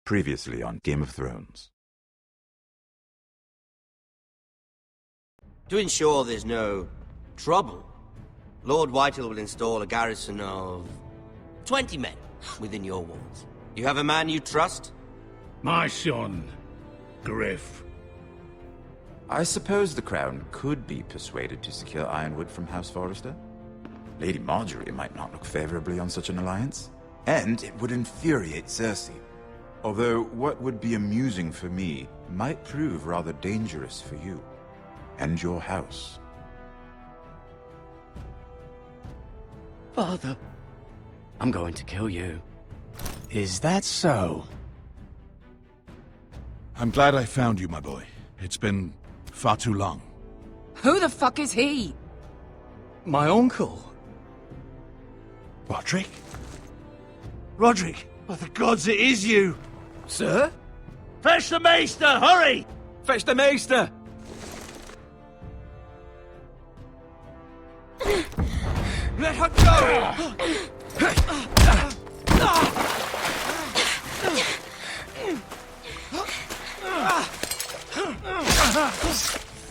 Previously on Game of Thrones. To ensure there's no trouble, Lord Whitehill will install a garrison of 20 men within your walls. You have a man you trust? My son, Griff. I suppose the Crown could be persuaded to secure Ironwood from House Forrester. Lady Marjorie might not look favorably on such an alliance. And it would infuriate Cersei. Although what would be amusing for me might prove rather dangerous for you. And your house. Father, I'm going to kill you. Is that so? I'm glad I found you, my boy. It's been far too long. Who the fuck is he? My uncle. Roderick? Roderick! By the gods, it is you! Sir? Fetch the maester, hurry! Fetch the maester! Let her go!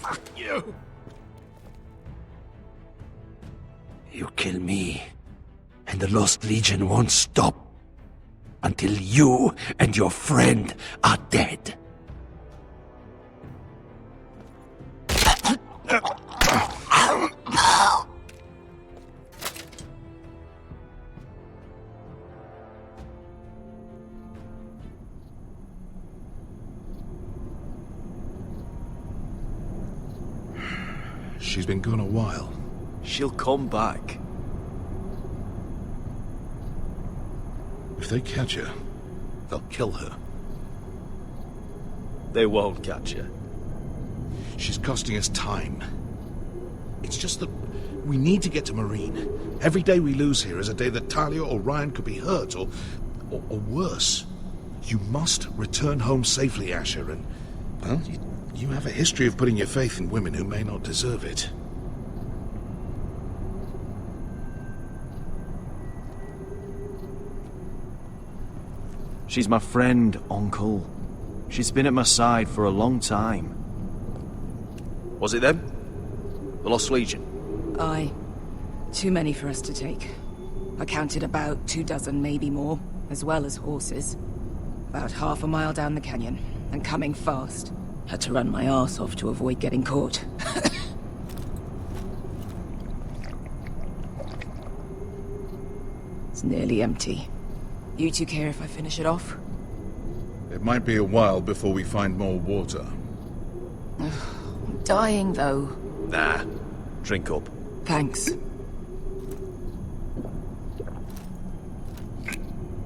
Fuck you! You kill me, and the Lost Legion won't stop until you and your friend are dead. She's been gone a while. She'll come back. If they catch her, they'll kill her. They won't catch her. She's costing us time. It's just that we need to get to Marine. Every day we lose here is a day that Talia or Ryan could be hurt, or worse. You must return home safely, Asher, and, well, you have a history of putting your faith in women who may not deserve it. She's my friend, Uncle. She's been at my side for a long time. Was it them? The Lost Legion? Aye. Too many for us to take. I counted about 24, maybe more, as well as horses. About half a mile down the canyon, and coming fast. Had to run my arse off to avoid getting caught. It's nearly empty. You two care if I finish it off? It might be a while before we find more water. I'm dying, though. Nah. Drink up. Thanks.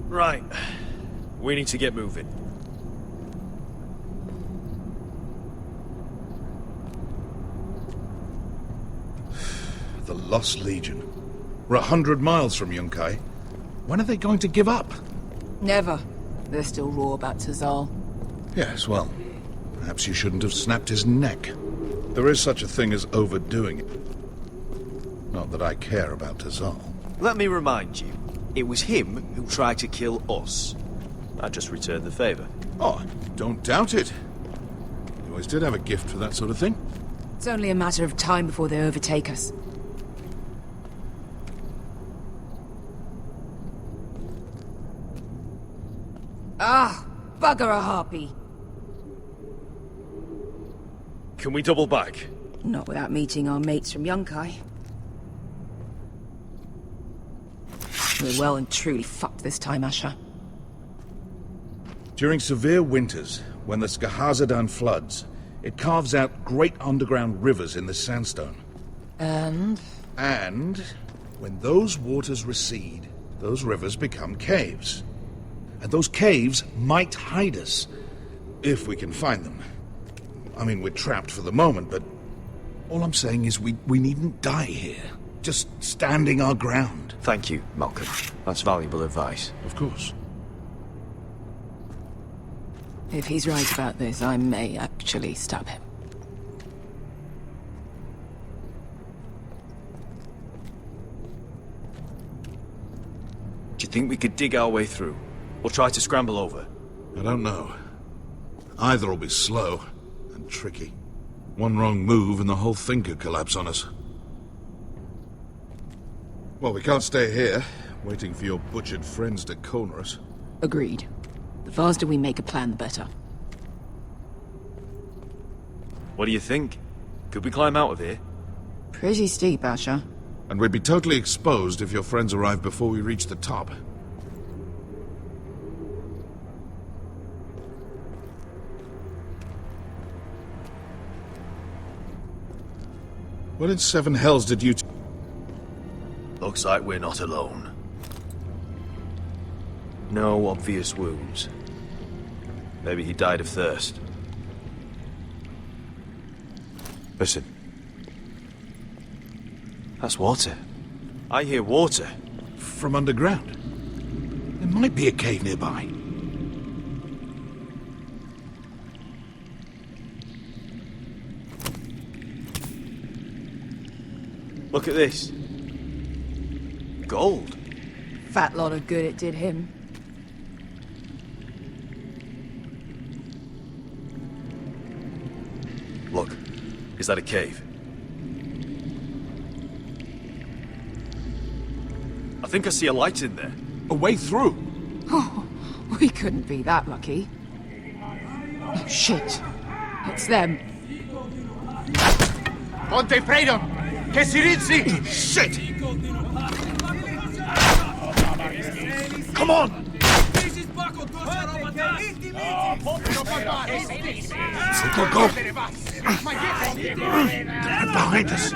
Right. We need to get moving. The Lost Legion. We're 100 miles from Yunkai. When are they going to give up? Never. They're still raw about Tazal. Yes, well, perhaps you shouldn't have snapped his neck. There is such a thing as overdoing it. Not that I care about Tazal. Let me remind you, it was him who tried to kill us. I just returned the favor. Oh, don't doubt it. You always did have a gift for that sort of thing. It's only a matter of time before they overtake us. Ah, bugger a harpy. Can we double back? Not without meeting our mates from Yunkai. We're well and truly fucked this time, Asher. During severe winters, when the Skahazadan floods, it carves out great underground rivers in the sandstone. And when those waters recede, those rivers become caves. And those caves might hide us, if we can find them. I mean, we're trapped for the moment, but all I'm saying is we needn't die here. Just standing our ground. Thank you, Malcolm. That's valuable advice. Of course. if he's right about this, I may actually stab him. Do you think we could dig our way through? Or try to scramble over? I don't know. Either will be slow and tricky. One wrong move and the whole thing could collapse on us. Well, we can't stay here, waiting for your butchered friends to corner us. Agreed. The faster we make a plan, the better. What do you think? Could we climb out of here? Pretty steep, Asher. And we'd be totally exposed if your friends arrive before we reach the top. What in seven hells did you... Looks like we're not alone. No obvious wounds. Maybe he died of thirst. Listen. That's water. I hear water. From underground. There might be a cave nearby. Look at this. Gold. Fat lot of good it did him. Look. Is that a cave? I think I see a light in there. A way through. Oh, we couldn't be that lucky. Oh, shit. It's them. Ponte freedom! Che si rizzi! Shit! Come on! Go, go! They're behind us.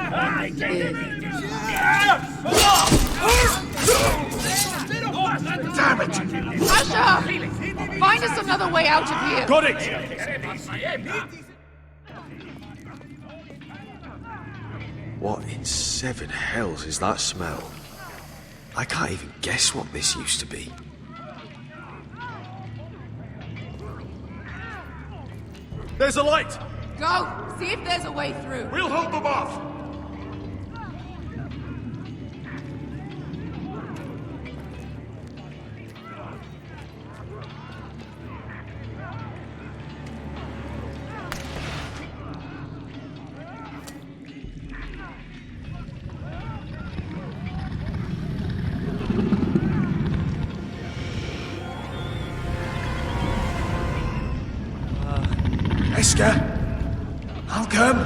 Damn it! Asher! Find us another way out of here! Got it! What in seven hells is that smell? I can't even guess what this used to be. There's a light! Go! See if there's a way through. We'll hold them off! I'll come.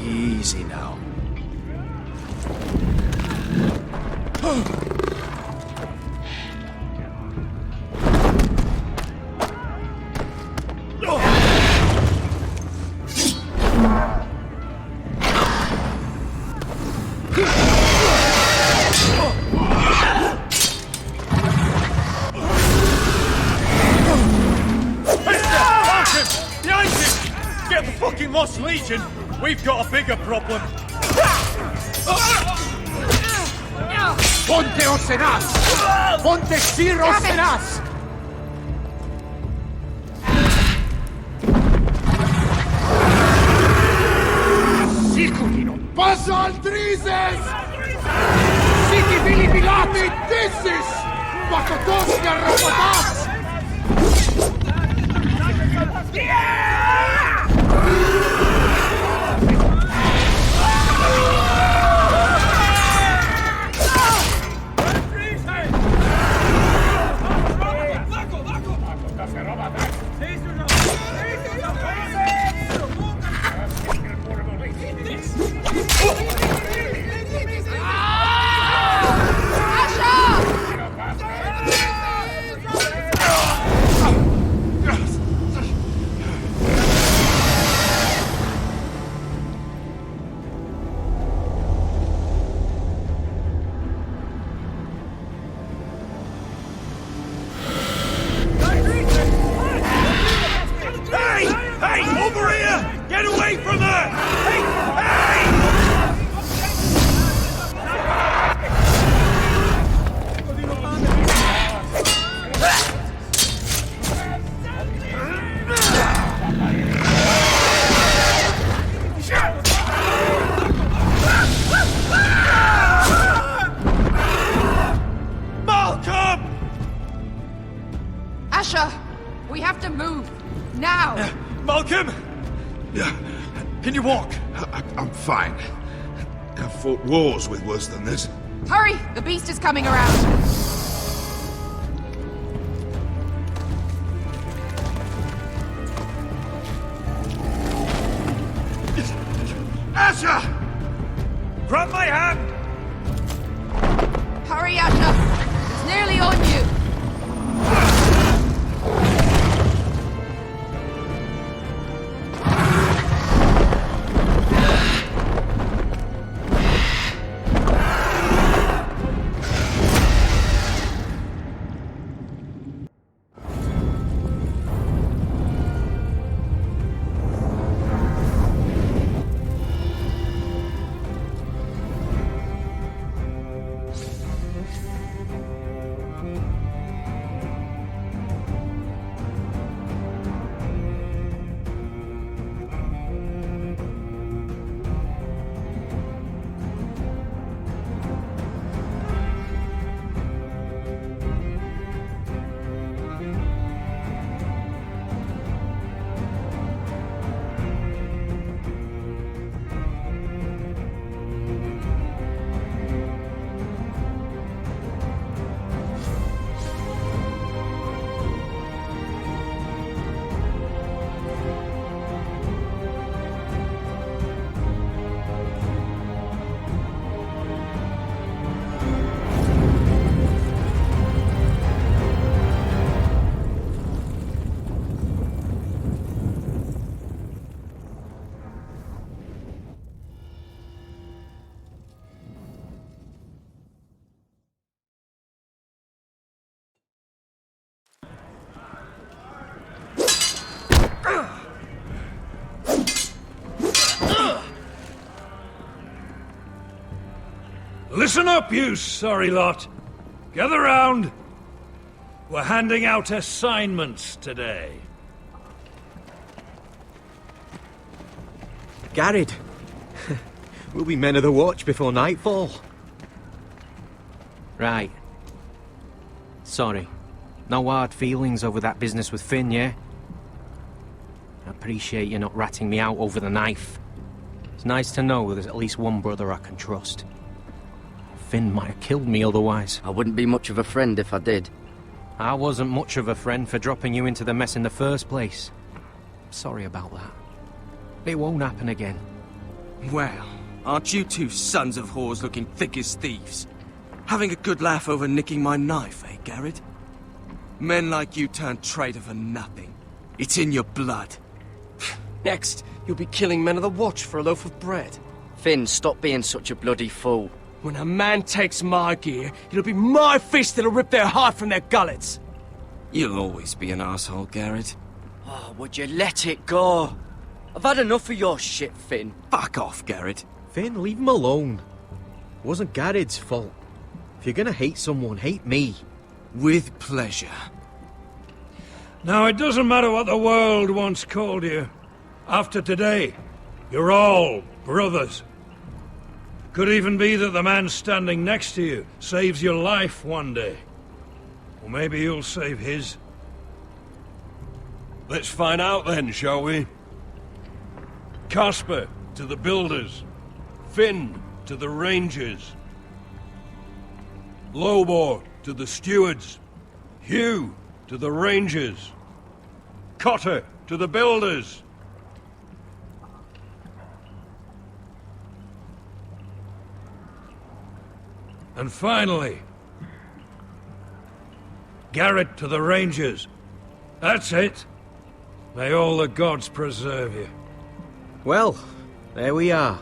Easy now. Lost Legion, we've got a bigger problem. Ponte Osenas! Ponte Sir Osenas! Siculino! Passa Altrises! Siti Vilipilati Dissis! Bakotos Garropotas! Malcolm! Can you walk? I'm fine. I've fought wars with worse than this. Hurry! The beast is coming around! Asher! Grab my hand! Hurry, Asher! It's nearly on you! Listen up, you sorry lot. Gather round. We're handing out assignments today. Garrett. We'll be men of the watch before nightfall. Right. Sorry. No hard feelings over that business with Finn, yeah? I appreciate you not ratting me out over the knife. It's nice to know there's at least one brother I can trust. Finn might have killed me otherwise. I wouldn't be much of a friend if I did. I wasn't much of a friend for dropping you into the mess in the first place. Sorry about that. It won't happen again. Well, aren't you two sons of whores looking thick as thieves? Having a good laugh over nicking my knife, eh, Garrett? Men like you turn traitor for nothing. It's in your blood. Next, you'll be killing men of the watch for a loaf of bread. Finn, stop being such a bloody fool. When a man takes my gear, it'll be my fist that'll rip their heart from their gullets. You'll always be an asshole, Garrett. Oh, would you let it go? I've had enough of your shit, Finn. Fuck off, Garrett. Finn, leave him alone. It wasn't Garrett's fault. If you're gonna hate someone, hate me. With pleasure. Now, it doesn't matter what the world once called you. After today, you're all brothers. Could even be that the man standing next to you saves your life one day. Or maybe you'll save his. Let's find out then, shall we? Casper to the builders. Finn to the rangers. Lobor to the stewards. Hugh to the rangers. Cotter to the builders. And finally, Garrett to the Rangers. That's it. May all the gods preserve you. Well, there we are.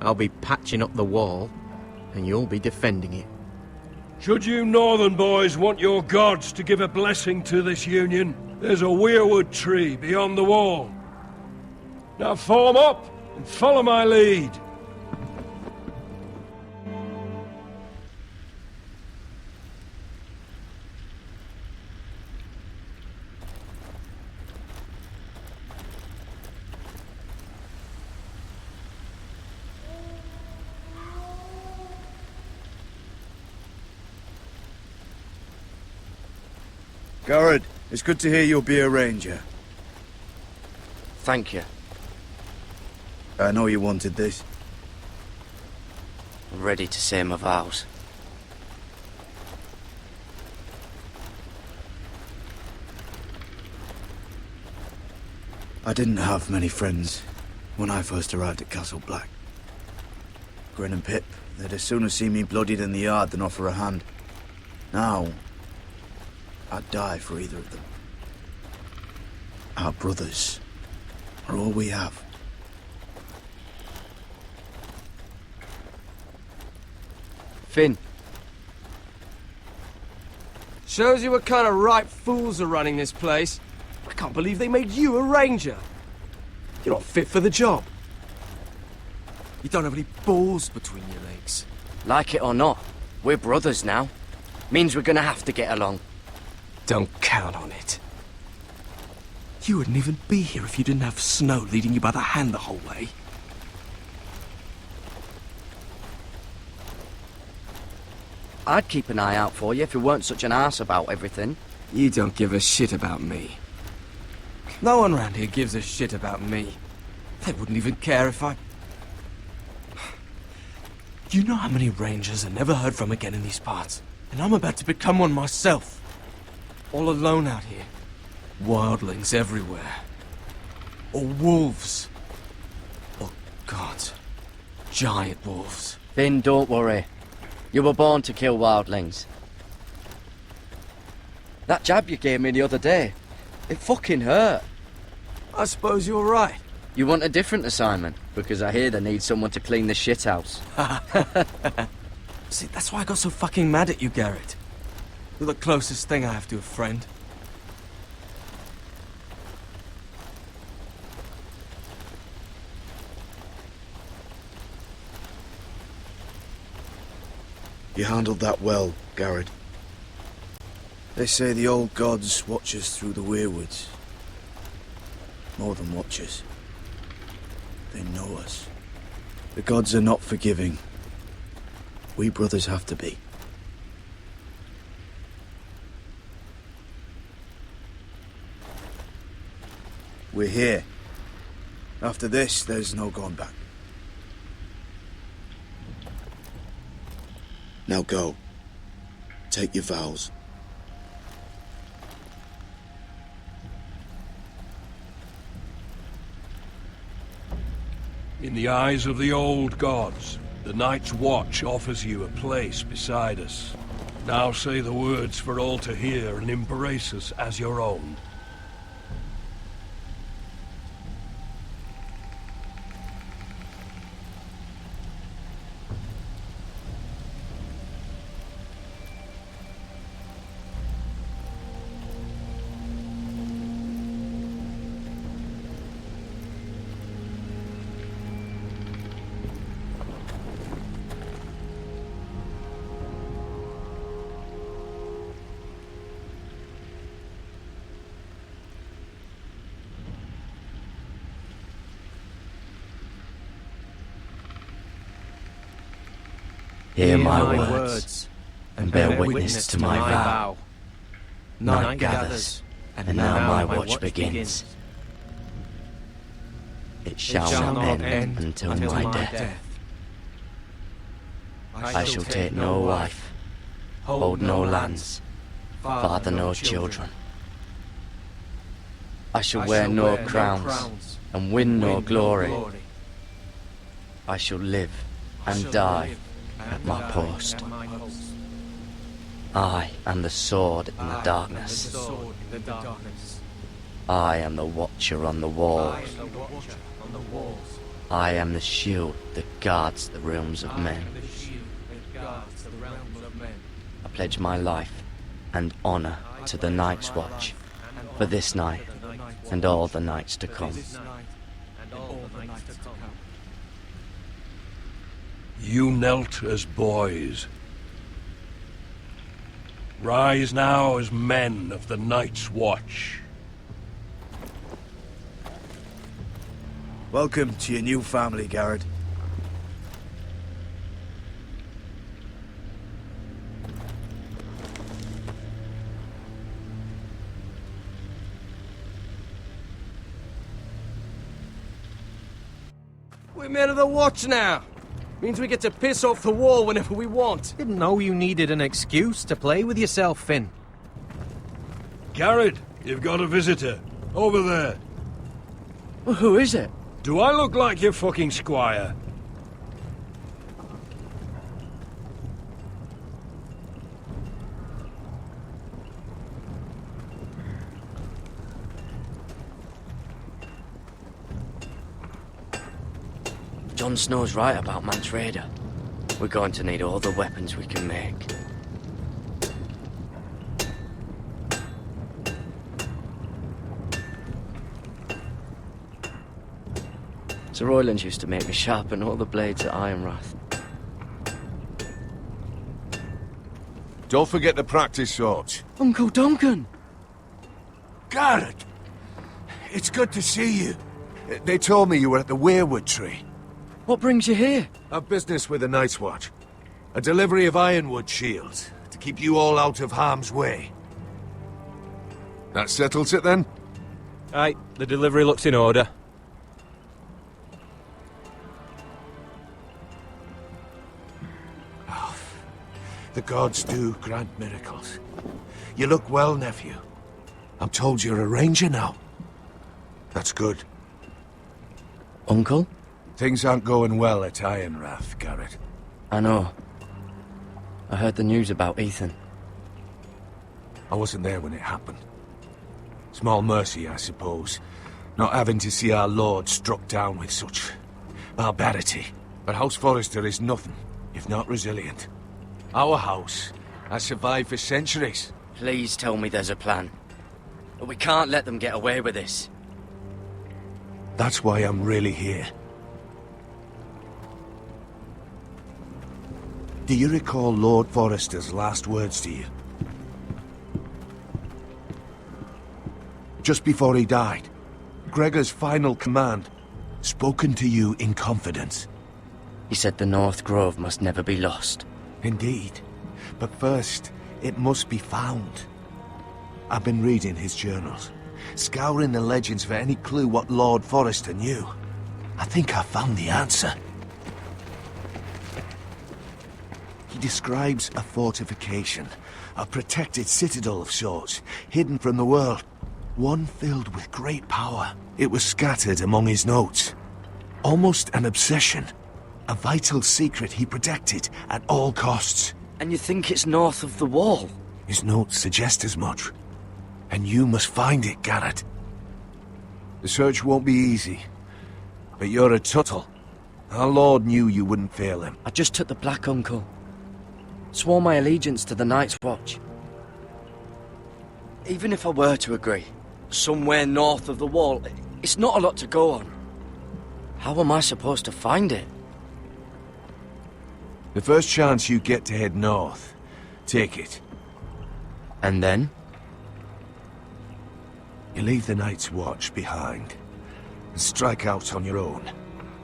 I'll be patching up the wall, and you'll be defending it. Should you northern boys want your gods to give a blessing to this union, there's a weirwood tree beyond the wall. Now form up and follow my lead. Garrett, it's good to hear you'll be a ranger. Thank you. I know you wanted this. I'm ready to say my vows. I didn't have many friends when I first arrived at Castle Black. Grin and Pip, they'd as soon see me bloodied in the yard than offer a hand. Now, I'd die for either of them. Our brothers are all we have. Finn. Shows you what kind of ripe fools are running this place. I can't believe they made you a ranger. You're not fit for the job. You don't have any balls between your legs. Like it or not, we're brothers now. Means we're gonna have to get along. Don't count on it. You wouldn't even be here if you didn't have Snow leading you by the hand the whole way. I'd keep an eye out for you if you weren't such an arse about everything. You don't give a shit about me. No one around here gives a shit about me. They wouldn't even care if I... You know how many rangers are never heard from again in these parts? And I'm about to become one myself. All alone out here. Wildlings everywhere. Or wolves. Oh God. Giant wolves. Finn, don't worry. You were born to kill wildlings. That jab you gave me the other day, it fucking hurt. I suppose you're right. You want a different assignment? Because I hear they need someone to clean the shithouse. See, that's why I got so fucking mad at you, Garrett. You're the closest thing I have to a friend. You handled that well, Garrett. They say the old gods watch us through the weirwoods. More than watch us. They know us. The gods are not forgiving. We brothers have to be. We're here. After this, there's no going back. Now go. Take your vows. In the eyes of the old gods, the Night's Watch offers you a place beside us. Now say the words for all to hear and embrace us as your own. Hear my words, and bear witness to my vow. Night gathers, and now my watch begins. It shall not end until my death. I shall take no wife, hold no lands, father no children. I shall wear no crowns, and win no glory. I shall live and die at my post. I am the sword in the darkness. I am the watcher on the walls. I am the shield that guards the realms of men. I pledge my life and honor to the Night's Watch for this night and all the nights to come. You knelt as boys. Rise now as men of the Night's Watch. Welcome to your new family, Garrett. We're men of the watch now. Means we get to piss off the wall whenever we want. Didn't know you needed an excuse to play with yourself, Finn. Garrett, you've got a visitor. Over there. Well, who is it? Do I look like your fucking squire? Jon Snow's right about Mance Rayder. We're going to need all the weapons we can make. Sir Royland used to make me sharpen all the blades at Ironrath. Don't forget to practice swords. Uncle Duncan! Garrett! It's good to see you. They told me you were at the Weirwood Tree. What brings you here? A business with the Night's Watch. A delivery of ironwood shields, to keep you all out of harm's way. That settles it then? Aye, the delivery looks in order. Oh, the gods do grant miracles. You look well, nephew. I'm told you're a ranger now. That's good. Uncle? Things aren't going well at Ironrath, Garrett. I know. I heard the news about Ethan. I wasn't there when it happened. Small mercy, I suppose, not having to see our lord struck down with such barbarity. But House Forrester is nothing, if not resilient. Our house has survived for centuries. Please tell me there's a plan. But we can't let them get away with this. That's why I'm really here. Do you recall Lord Forrester's last words to you? Just before he died, Gregor's final command, spoken to you in confidence. He said the North Grove must never be lost. Indeed. But first, it must be found. I've been reading his journals, scouring the legends for any clue what Lord Forrester knew. I think I found the answer. He describes a fortification, a protected citadel of sorts, hidden from the world. One filled with great power. It was scattered among his notes. Almost an obsession. A vital secret he protected at all costs. And you think it's north of the wall? His notes suggest as much. And you must find it, Garrett. The search won't be easy. But you're a Tuttle. Our Lord knew you wouldn't fail him. I just took the Black Uncle. Swore my allegiance to the Night's Watch. Even if I were to agree, somewhere north of the wall, it's not a lot to go on. How am I supposed to find it? The first chance you get to head north, take it. And then? You leave the Night's Watch behind, and strike out on your own.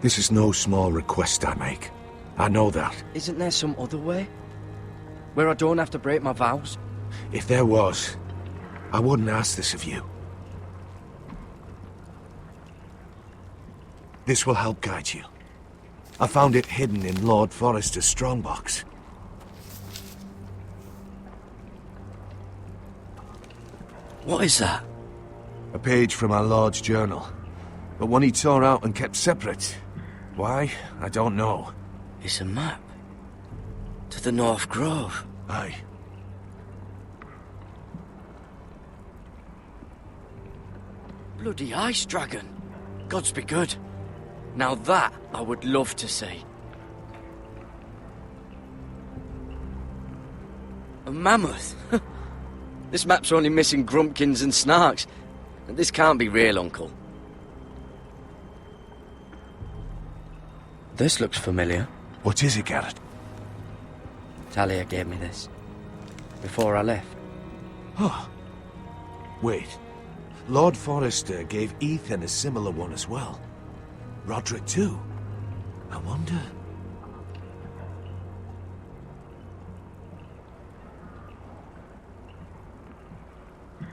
This is no small request I make. I know that. Isn't there some other way? Where I don't have to break my vows? If there was, I wouldn't ask this of you. This will help guide you. I found it hidden in Lord Forrester's strongbox. What is that? A page from our Lord's journal. But one he tore out and kept separate. Why? I don't know. It's a map. To the North Grove. Aye. Bloody ice dragon. Gods be good. Now that I would love to see. A mammoth? This map's only missing grumpkins and snarks. This can't be real, Uncle. This looks familiar. What is it, Garrett? Talia gave me this. Before I left. Oh. Wait. Lord Forrester gave Ethan a similar one as well. Roderick too. I wonder...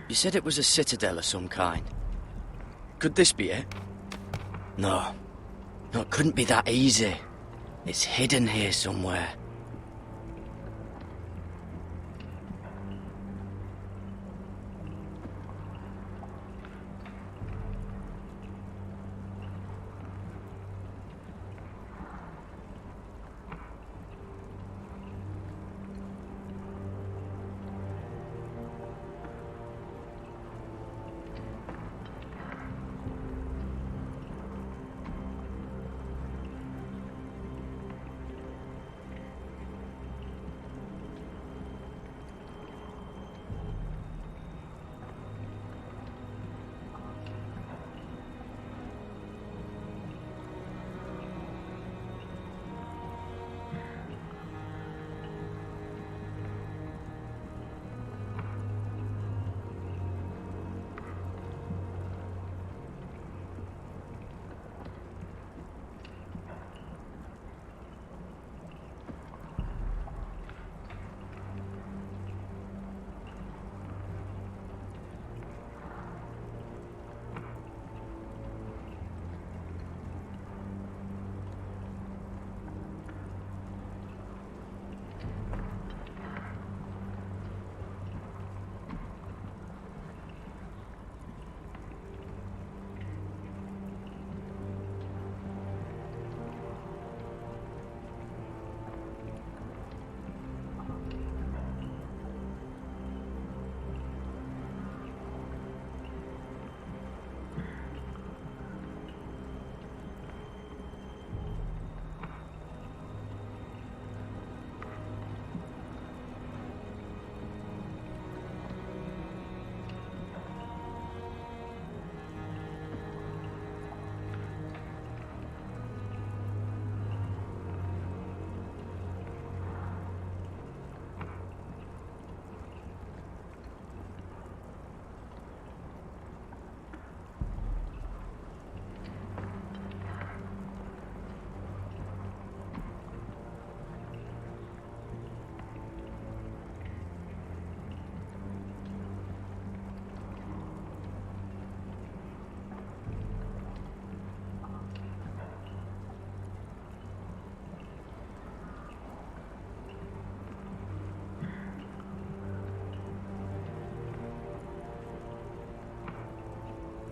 You said it was a citadel of some kind. Could this be it? No. No, it couldn't be that easy. It's hidden here somewhere.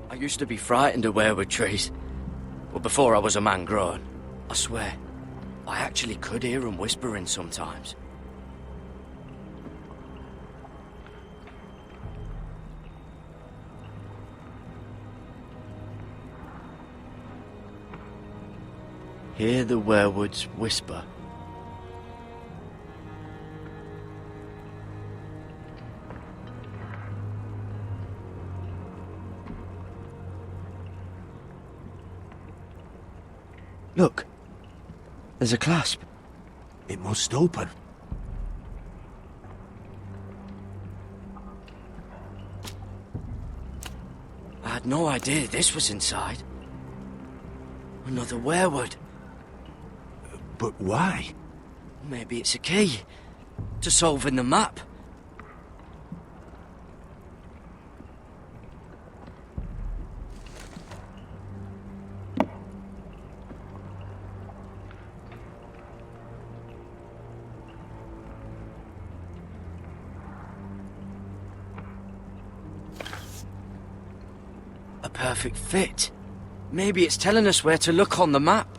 I used to be frightened of weirwood trees. But before I was a man grown, I swear, I actually could hear them whispering sometimes. Hear the weirwoods whisper. Look, there's a clasp. It must open. I had no idea this was inside. Another weirwood. But why? Maybe it's a key to solving the map. A perfect fit. Maybe it's telling us where to look on the map.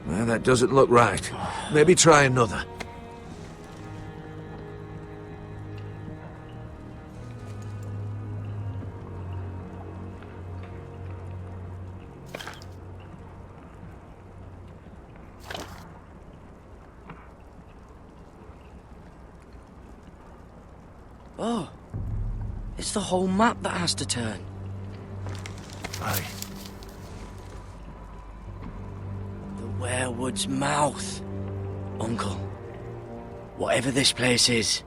Well, that doesn't look right. Maybe try another. Oh, it's the whole map that has to turn. Aye. The Werewood's mouth. Uncle, whatever this place is,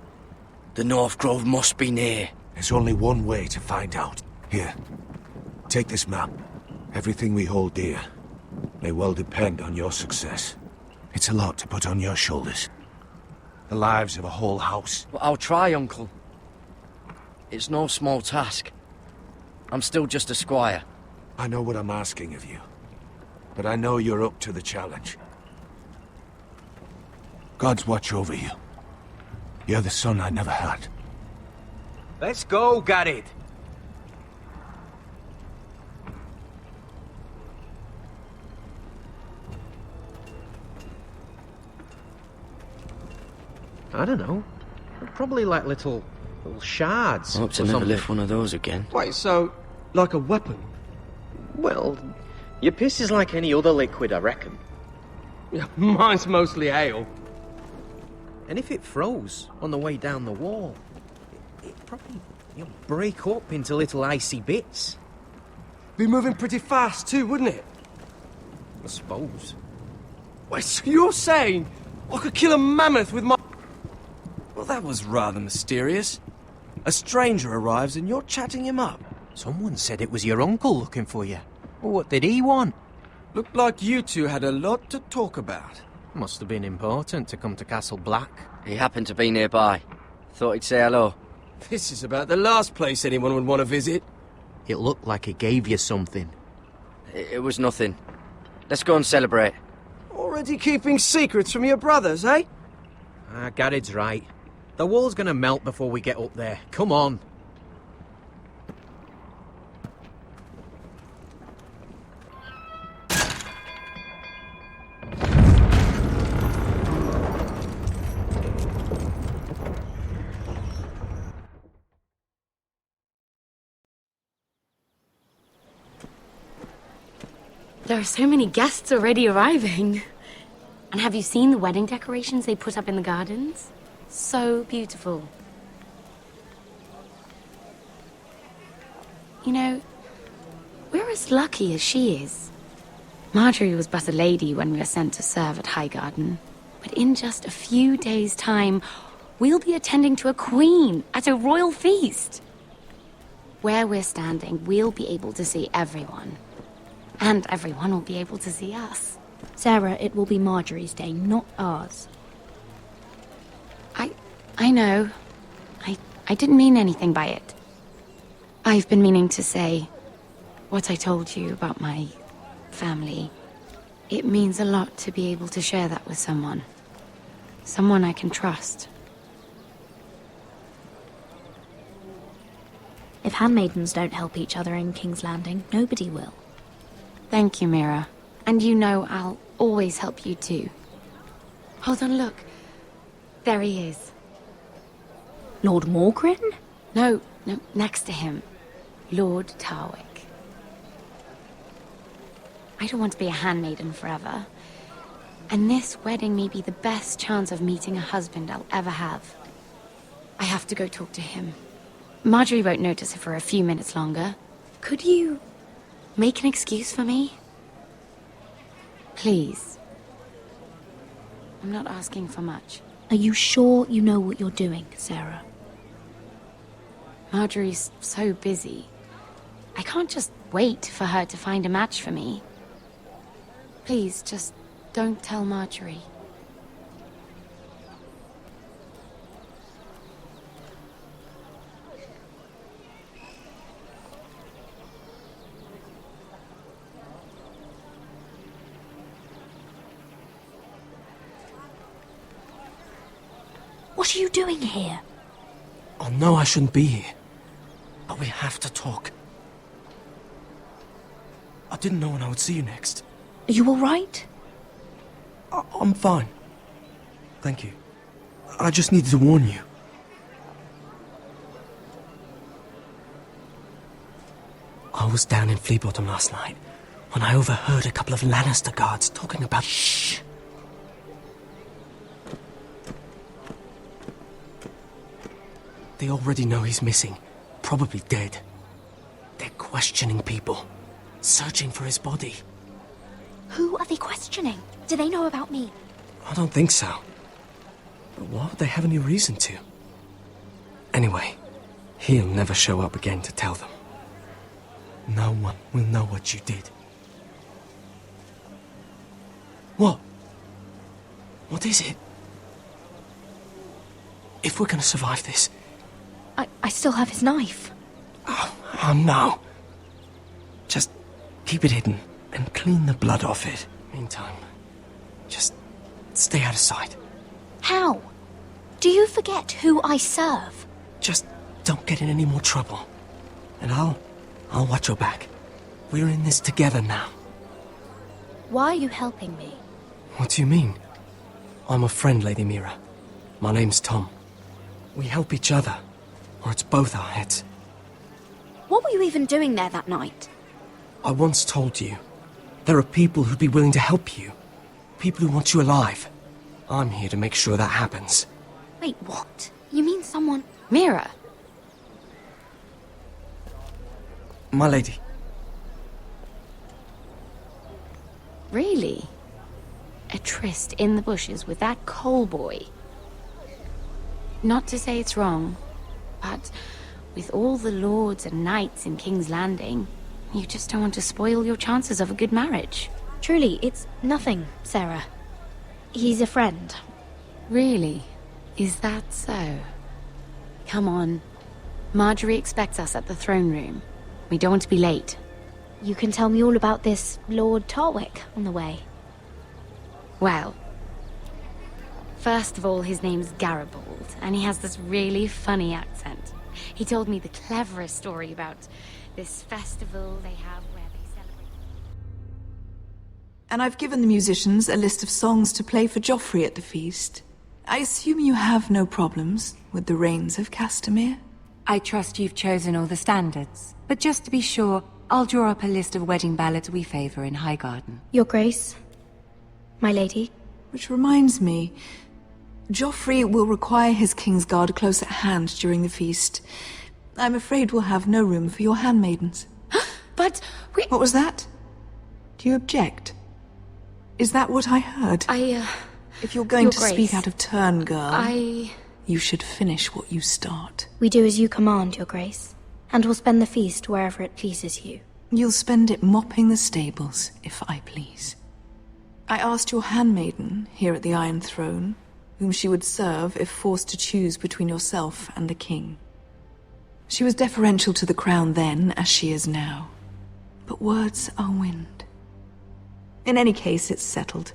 the North Grove must be near. There's only one way to find out. Here, take this map. Everything we hold dear may well depend on your success. It's a lot to put on your shoulders. The lives of a whole house. Well, I'll try, Uncle. It's no small task. I'm still just a squire. I know what I'm asking of you, but I know you're up to the challenge. Gods watch over you. You're the son I never had. Let's go, Garrett. I don't know. Probably like little shards. I hope to never lift one of those again. Wait, so, like a weapon? Well, your piss is like any other liquid, I reckon. Yeah, mine's mostly ale. And if it froze on the way down the wall, it'd probably break up into little icy bits. Be moving pretty fast too, wouldn't it? I suppose. Wait, so you're saying I could kill a mammoth with my... Well, that was rather mysterious. A stranger arrives and you're chatting him up. Someone said it was your uncle looking for you. Well, what did he want? Looked like you two had a lot to talk about. Must have been important to come to Castle Black. He happened to be nearby. Thought he'd say hello. This is about the last place anyone would want to visit. It looked like he gave you something. It was nothing. Let's go and celebrate. Already keeping secrets from your brothers, eh? Garrett's right. The wall's gonna melt before we get up there. Come on. There are so many guests already arriving. And have you seen the wedding decorations they put up in the gardens? So beautiful. You know, we're as lucky as she is. Marjorie was but a lady when we were sent to serve at Highgarden. But in just a few days' time, we'll be attending to a queen at a royal feast. Where we're standing, we'll be able to see everyone. And everyone will be able to see us. Sarah, it will be Marjorie's day, not ours. I know. I didn't mean anything by it. I've been meaning to say what I told you about my family. It means a lot to be able to share that with someone. Someone I can trust. If handmaidens don't help each other in King's Landing, nobody will. Thank you, Mira. And you know I'll always help you too. Hold on, look. There he is. Lord Morgrin? No, next to him. Lord Tarwick. I don't want to be a handmaiden forever. And this wedding may be the best chance of meeting a husband I'll ever have. I have to go talk to him. Marjorie won't notice it for a few minutes longer. Could you make an excuse for me? Please. I'm not asking for much. Are you sure you know what you're doing, Sarah? Marjorie's so busy. I can't just wait for her to find a match for me. Please, just don't tell Marjorie. What are you doing here? I know I shouldn't be here, but we have to talk. I didn't know when I would see you next. Are you all right? I'm fine. Thank you. I just needed to warn you. I was down in Fleabottom last night when I overheard a couple of Lannister guards talking about... Shh! They already know he's missing, probably dead. They're questioning people, searching for his body. Who are they questioning? Do they know about me? I don't think so. But why would they have any reason to? Anyway, he'll never show up again to tell them. No one will know what you did. What? What is it? If we're gonna survive this... I still have his knife. Oh no. Just keep it hidden and clean the blood off it. Meantime, just stay out of sight. How? Do you forget who I serve? Just don't get in any more trouble. And I'll watch your back. We're in this together now. Why are you helping me? What do you mean? I'm a friend, Lady Mira. My name's Tom. We help each other, or it's both our heads. What were you even doing there that night? I once told you, there are people who'd be willing to help you. People who want you alive. I'm here to make sure that happens. Wait, what? You mean someone... Mira! My lady. Really? A tryst in the bushes with that coal boy? Not to say it's wrong, but with all the lords and knights in King's Landing, you just don't want to spoil your chances of a good marriage. Truly, it's nothing, Sarah. He's a friend. Really? Is that so? Come on. Marjorie expects us at the throne room. We don't want to be late. You can tell me all about this Lord Tarwick on the way. Well, first of all, his name's Garibald, and he has this really funny accent. He told me the cleverest story about this festival they have where they celebrate... And I've given the musicians a list of songs to play for Joffrey at the feast. I assume you have no problems with the Rains of Castamere? I trust you've chosen all the standards, but just to be sure, I'll draw up a list of wedding ballads we favor in Highgarden. Your Grace, my lady. Which reminds me, Joffrey will require his Kingsguard close at hand during the feast. I'm afraid we'll have no room for your handmaidens. But we... What was that? Do you object? Is that what I heard? If you're going Your to Grace, speak out of turn, girl, I... you should finish what you start. We do as you command, Your Grace, and we'll spend the feast wherever it pleases you. You'll spend it mopping the stables, if I please. I asked your handmaiden here at the Iron Throne whom she would serve if forced to choose between yourself and the king. She was deferential to the crown then, as she is now. But words are wind. In any case, it's settled.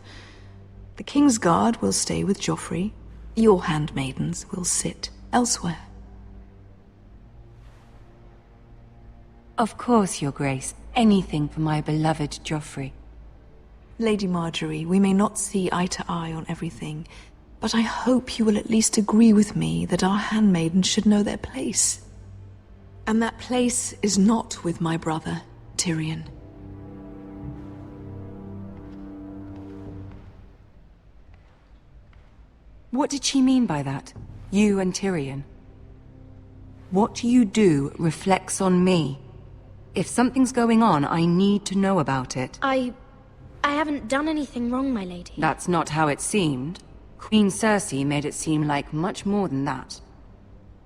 The Kingsguard will stay with Joffrey. Your handmaidens will sit elsewhere. Of course, Your Grace. Anything for my beloved Joffrey. Lady Marjorie, we may not see eye to eye on everything, but I hope you will at least agree with me that our handmaidens should know their place. And that place is not with my brother, Tyrion. What did she mean by that? You and Tyrion? What you do reflects on me. If something's going on, I need to know about it. I haven't done anything wrong, my lady. That's not how it seemed. Queen Cersei made it seem like much more than that.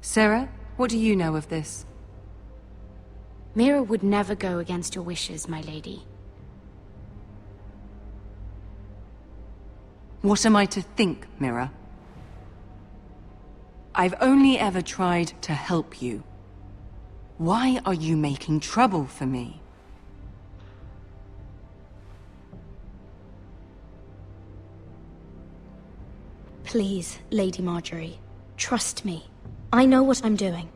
Sarah, what do you know of this? Mira would never go against your wishes, my lady. What am I to think, Mira? I've only ever tried to help you. Why are you making trouble for me? Please, Lady Marjorie, trust me. I know what I'm doing.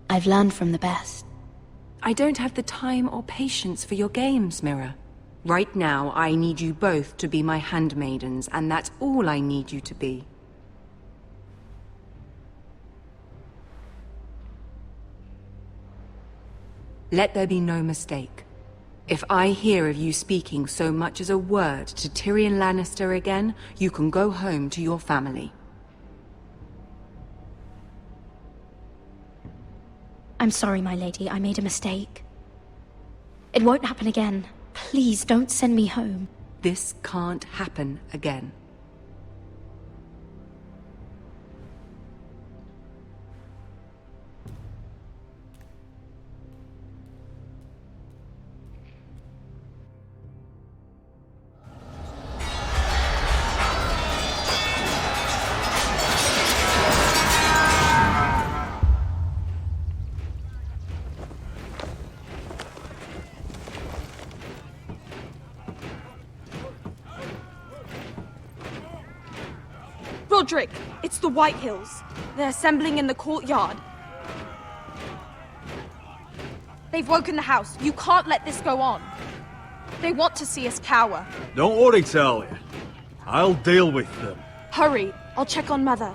I've learned from the best. I don't have the time or patience for your games, Mira. Right now, I need you both to be my handmaidens, and that's all I need you to be. Let there be no mistake. If I hear of you speaking so much as a word to Tyrion Lannister again, you can go home to your family. I'm sorry, my lady. I made a mistake. It won't happen again. Please don't send me home. This can't happen again. Roderick, it's the White Hills. They're assembling in the courtyard. They've woken the house. You can't let this go on. They want to see us cower. Don't worry, Talia. I'll deal with them. Hurry, I'll check on Mother.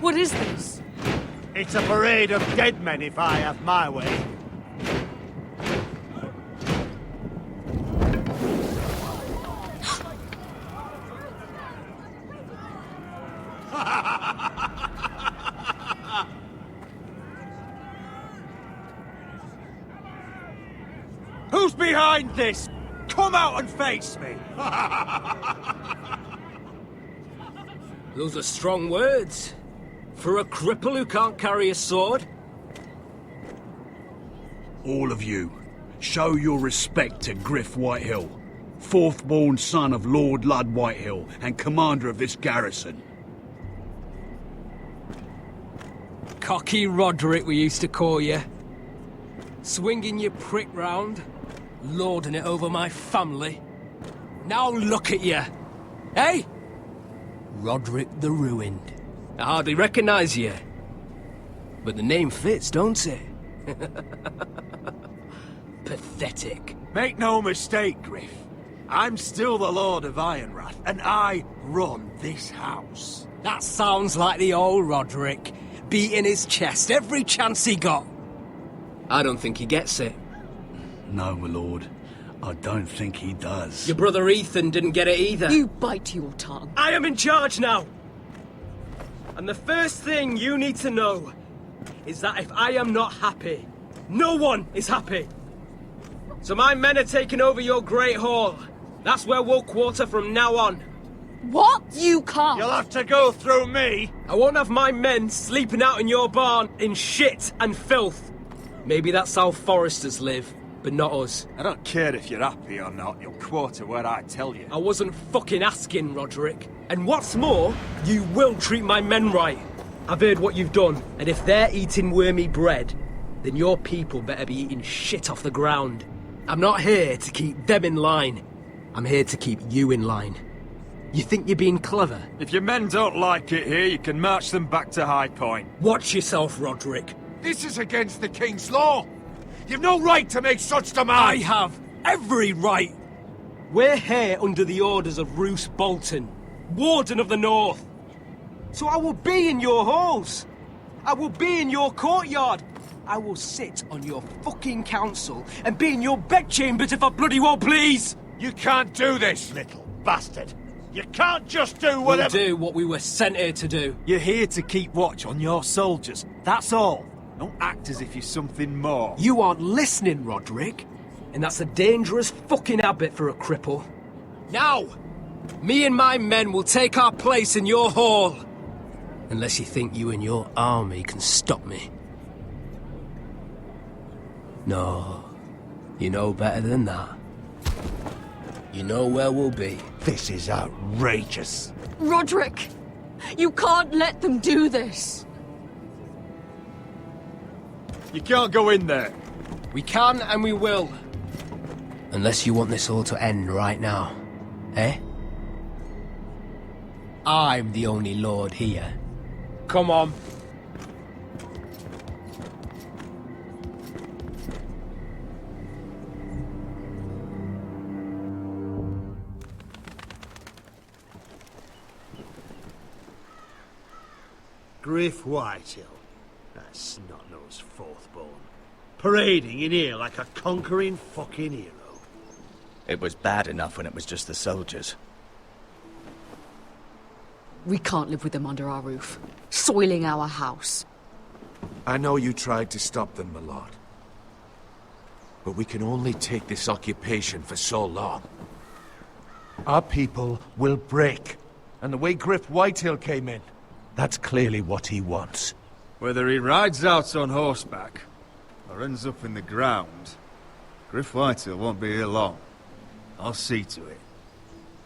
What is this? It's a parade of dead men, if I have my way. Who's behind this? Come out and face me! Those are strong words. For a cripple who can't carry a sword? All of you, show your respect to Griff Whitehill, fourth-born son of Lord Ludd Whitehill and commander of this garrison. Cocky Roderick, we used to call you. Swinging your prick round, lording it over my family. Now look at you. Hey? Roderick the Ruined. I hardly recognise you. But the name fits, don't it? Pathetic. Make no mistake, Griff. I'm still the Lord of Ironrath, and I run this house. That sounds like the old Roderick, beating his chest every chance he got. I don't think he gets it. No, my lord. I don't think he does. Your brother Ethan didn't get it either. You bite your tongue. I am in charge now! And the first thing you need to know is that if I am not happy, no one is happy. So my men are taking over your Great Hall. That's where we'll quarter from now on. What? You can't. You'll have to go through me. I won't have my men sleeping out in your barn in shit and filth. Maybe that's how Forresters live, but not us. I don't care if you're happy or not. You'll quarter where I tell you. I wasn't fucking asking, Roderick. And what's more, you will treat my men right. I've heard what you've done, and if they're eating wormy bread, then your people better be eating shit off the ground. I'm not here to keep them in line. I'm here to keep you in line. You think you're being clever? If your men don't like it here, you can march them back to High Point. Watch yourself, Roderick. This is against the King's law. You've no right to make such demands. I have every right. We're here under the orders of Roose Bolton, Warden of the North. So I will be in your halls. I will be in your courtyard. I will sit on your fucking council and be in your bedchambers if I bloody well please. You can't do this, little bastard. You can't just do whatever... We'll do what we were sent here to do. You're here to keep watch on your soldiers. That's all. Don't act as if you're something more. You aren't listening, Roderick. And that's a dangerous fucking habit for a cripple. Now, me and my men will take our place in your hall. Unless you think you and your army can stop me. No, you know better than that. You know where we'll be. This is outrageous. Roderick, you can't let them do this. You can't go in there. We can and we will. Unless you want this all to end right now. Eh? I'm the only lord here. Come on. Griff Whitehill. That snot-nosed fourthborn. Parading in here like a conquering fucking hero. It was bad enough when it was just the soldiers. We can't live with them under our roof, soiling our house. I know you tried to stop them, my lord. But we can only take this occupation for so long. Our people will break. And the way Griff Whitehill came in, that's clearly what he wants. Whether he rides out on horseback or ends up in the ground, Griff Whitehill won't be here long. I'll see to it.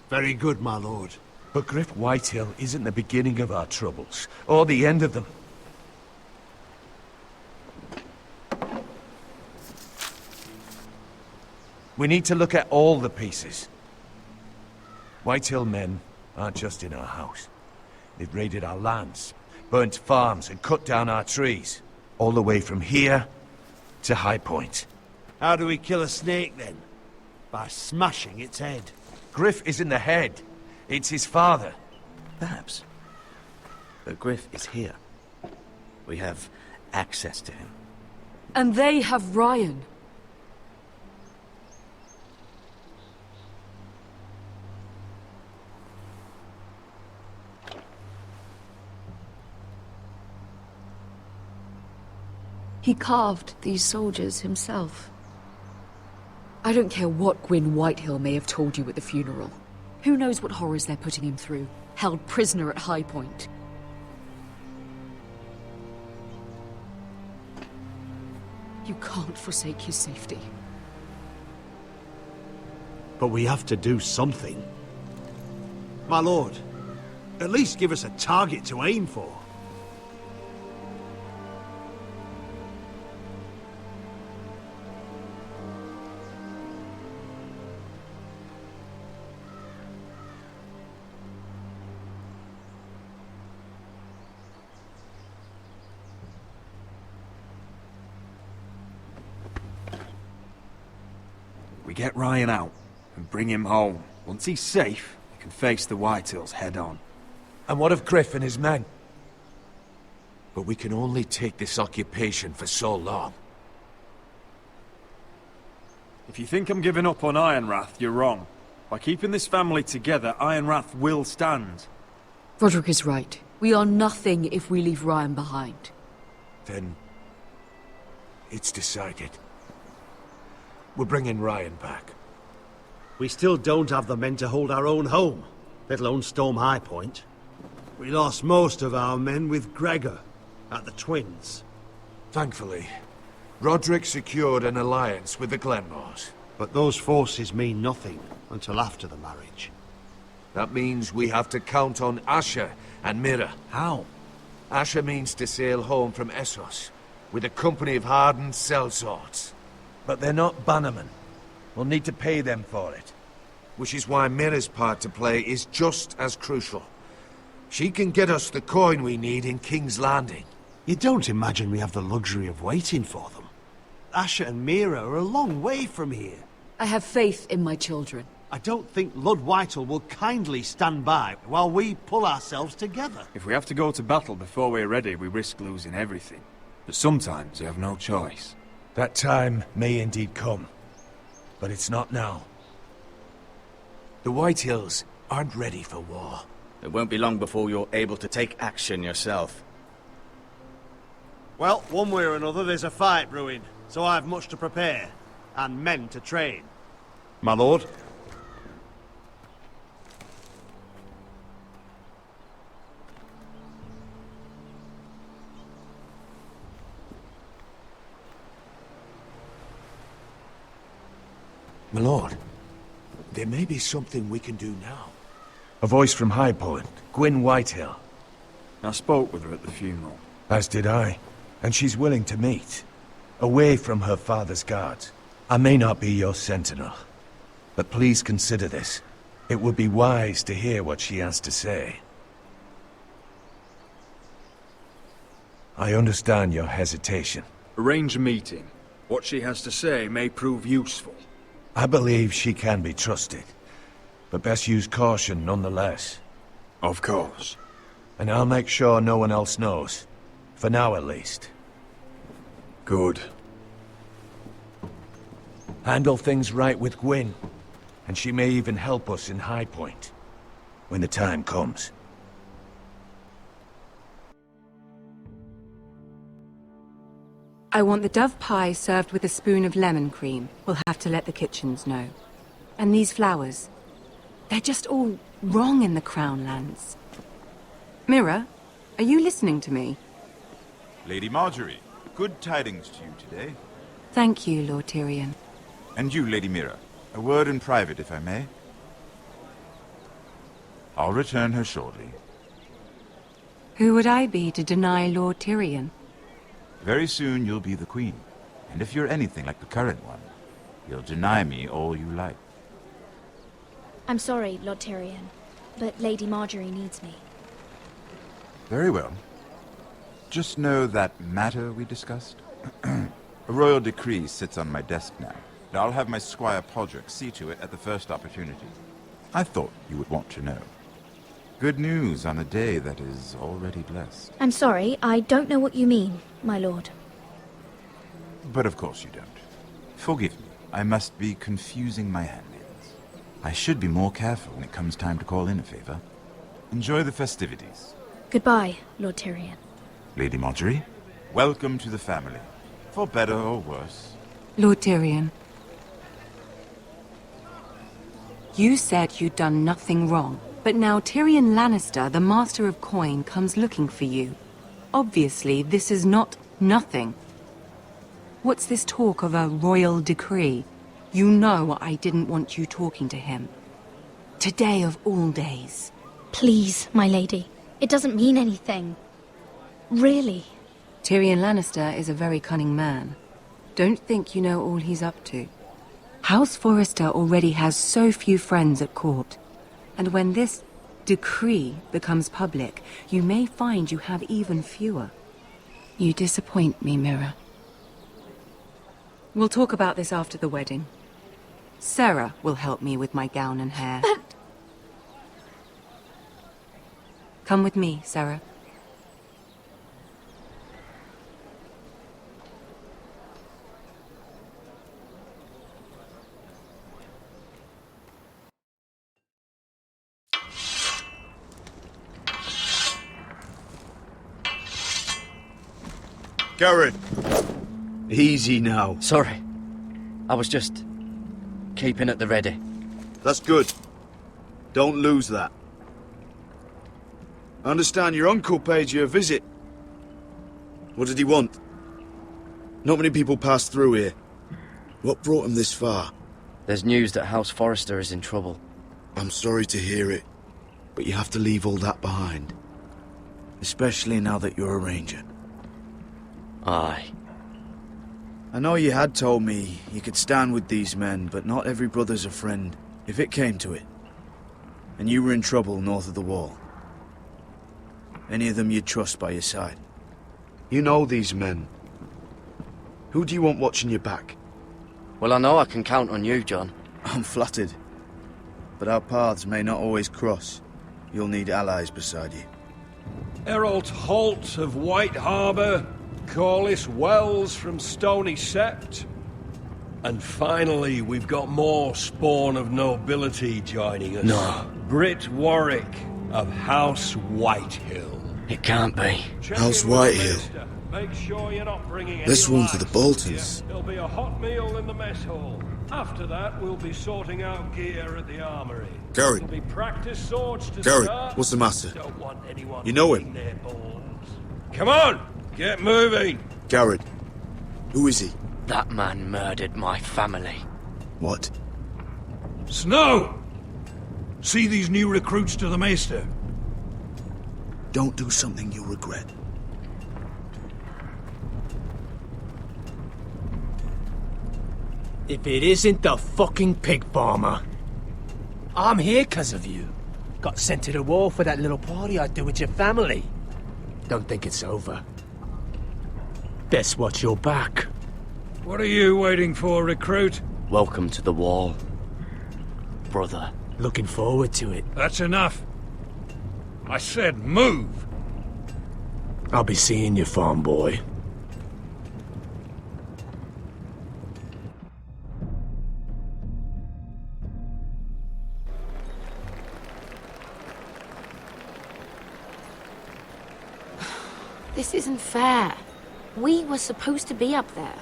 Very good, my lord. But Griff Whitehill isn't the beginning of our troubles, or the end of them. We need to look at all the pieces. Whitehill men aren't just in our house. They've raided our lands, burnt farms, and cut down our trees. All the way from here to High Point. How do we kill a snake, then? By smashing its head. Griff isn't the head. It's his father. Perhaps. But Griff is here. We have access to him. And they have Ryan. He carved these soldiers himself. I don't care what Gwyn Whitehill may have told you at the funeral. Who knows what horrors they're putting him through, held prisoner at High Point. You can't forsake his safety. But we have to do something. My lord, at least give us a target to aim for. We get Ryan out and bring him home. Once he's safe, we can face the Whitehills head on. And what of Griff and his men? But we can only take this occupation for so long. If you think I'm giving up on Ironrath, you're wrong. By keeping this family together, Ironrath will stand. Roderick is right. We are nothing if we leave Ryan behind. Then it's decided. We're bringing Ryan back. We still don't have the men to hold our own home, let alone storm High Point. We lost most of our men with Gregor at the Twins. Thankfully, Roderick secured an alliance with the Glenmores. But those forces mean nothing until after the marriage. That means we have to count on Asher and Mira. How? Asher means to sail home from Essos with a company of hardened sellswords. But they're not bannermen. We'll need to pay them for it. Which is why Mira's part to play is just as crucial. She can get us the coin we need in King's Landing. You don't imagine we have the luxury of waiting for them? Asher and Mira are a long way from here. I have faith in my children. I don't think Lord Whitehill will kindly stand by while we pull ourselves together. If we have to go to battle before we're ready, we risk losing everything. But sometimes you have no choice. That time may indeed come, but it's not now. The Whitehills aren't ready for war. It won't be long before you're able to take action yourself. Well, one way or another, there's a fight brewing, so I have much to prepare, and men to train. My lord? My lord, there may be something we can do now. A voice from High Point, Gwyn Whitehill. I spoke with her at the funeral. As did I, and she's willing to meet. Away from her father's guards. I may not be your sentinel, but please consider this. It would be wise to hear what she has to say. I understand your hesitation. Arrange a meeting. What she has to say may prove useful. I believe she can be trusted, but best use caution nonetheless. Of course. And I'll make sure no one else knows. For now, at least. Good. Handle things right with Gwyn. And she may even help us in High Point, when the time comes. I want the dove pie served with a spoon of lemon cream. We'll have to let the kitchens know. And these flowers. They're just all wrong in the Crown lands. Mira, are you listening to me? Lady Marjorie, good tidings to you today. Thank you, Lord Tyrion. And you, Lady Mira. A word in private, if I may. I'll return her shortly. Who would I be to deny Lord Tyrion? Very soon you'll be the queen. And if you're anything like the current one, you'll deny me all you like. I'm sorry, Lord Tyrion, but Lady Marjorie needs me. Very well. Just know that matter we discussed? A royal decree sits on my desk now. And I'll have my Squire Podrick see to it at the first opportunity. I thought you would want to know. Good news on a day that is already blessed. I'm sorry, I don't know what you mean, my lord. But of course you don't. Forgive me, I must be confusing my handmaidens. I should be more careful when it comes time to call in a favor. Enjoy the festivities. Goodbye, Lord Tyrion. Lady Marjorie, welcome to the family. For better or worse. Lord Tyrion. You said you'd done nothing wrong, but now Tyrion Lannister, the Master of Coin, comes looking for you. Obviously, this is not nothing. What's this talk of a royal decree? You know I didn't want you talking to him. Today of all days. Please, my lady. It doesn't mean anything. Really. Tyrion Lannister is a very cunning man. Don't think you know all he's up to. House Forrester already has so few friends at court. And when this decree becomes public, you may find you have even fewer. You disappoint me, Mira. We'll talk about this after the wedding. Sarah will help me with my gown and hair. But... Come with me, Sarah. Garrett! Easy now. Sorry. I was just keeping at the ready. That's good. Don't lose that. I understand your uncle paid you a visit. What did he want? Not many people pass through here. What brought him this far? There's news that House Forrester is in trouble. I'm sorry to hear it, but you have to leave all that behind. Especially now that you're a ranger. Aye. I know you had told me you could stand with these men, but not every brother's a friend, if it came to it. And you were in trouble north of the wall. Any of them you'd trust by your side. You know these men. Who do you want watching your back? Well, I know I can count on you, John. I'm flattered. But our paths may not always cross. You'll need allies beside you. Errol Holt of White Harbour, Corliss Wells from Stony Sept. And finally, we've got more spawn of nobility joining us. No. Britt Warwick of House Whitehill. It can't be. House Whitehill. Make sure you're not bringing This any one for the lads. Boltons. There'll be a hot meal in the mess hall. After that, we'll be sorting out gear at the armory. Garrett. There'll be practice swords to Garrett, start. what's the matter? Don't want anyone You know him? licking their balls. Come on, get moving. Garrett. Who is he? That man murdered my family. What? Snow! See these new recruits to the Maester? Don't do something you'll regret. If it isn't the fucking pig farmer. I'm here 'cause of you. Got sent to the war for that little party I do with your family. Don't think it's over. Best watch your back. What are you waiting for, recruit? Welcome to the wall, brother. Looking forward to it. That's enough. I said move. I'll be seeing you, farm boy. This isn't fair. We were supposed to be up there.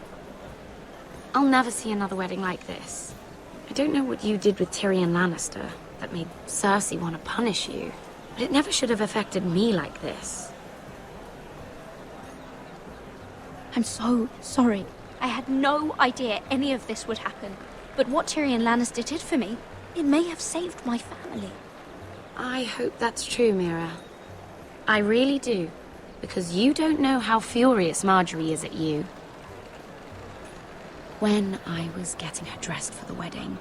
I'll never see another wedding like this. I don't know what you did with Tyrion Lannister that made Cersei want to punish you, but it never should have affected me like this. I'm so sorry. I had no idea any of this would happen. But what Tyrion Lannister did for me, it may have saved my family. I hope that's true, Mira. I really do. Because you don't know how furious Marjorie is at you. When I was getting her dressed for the wedding,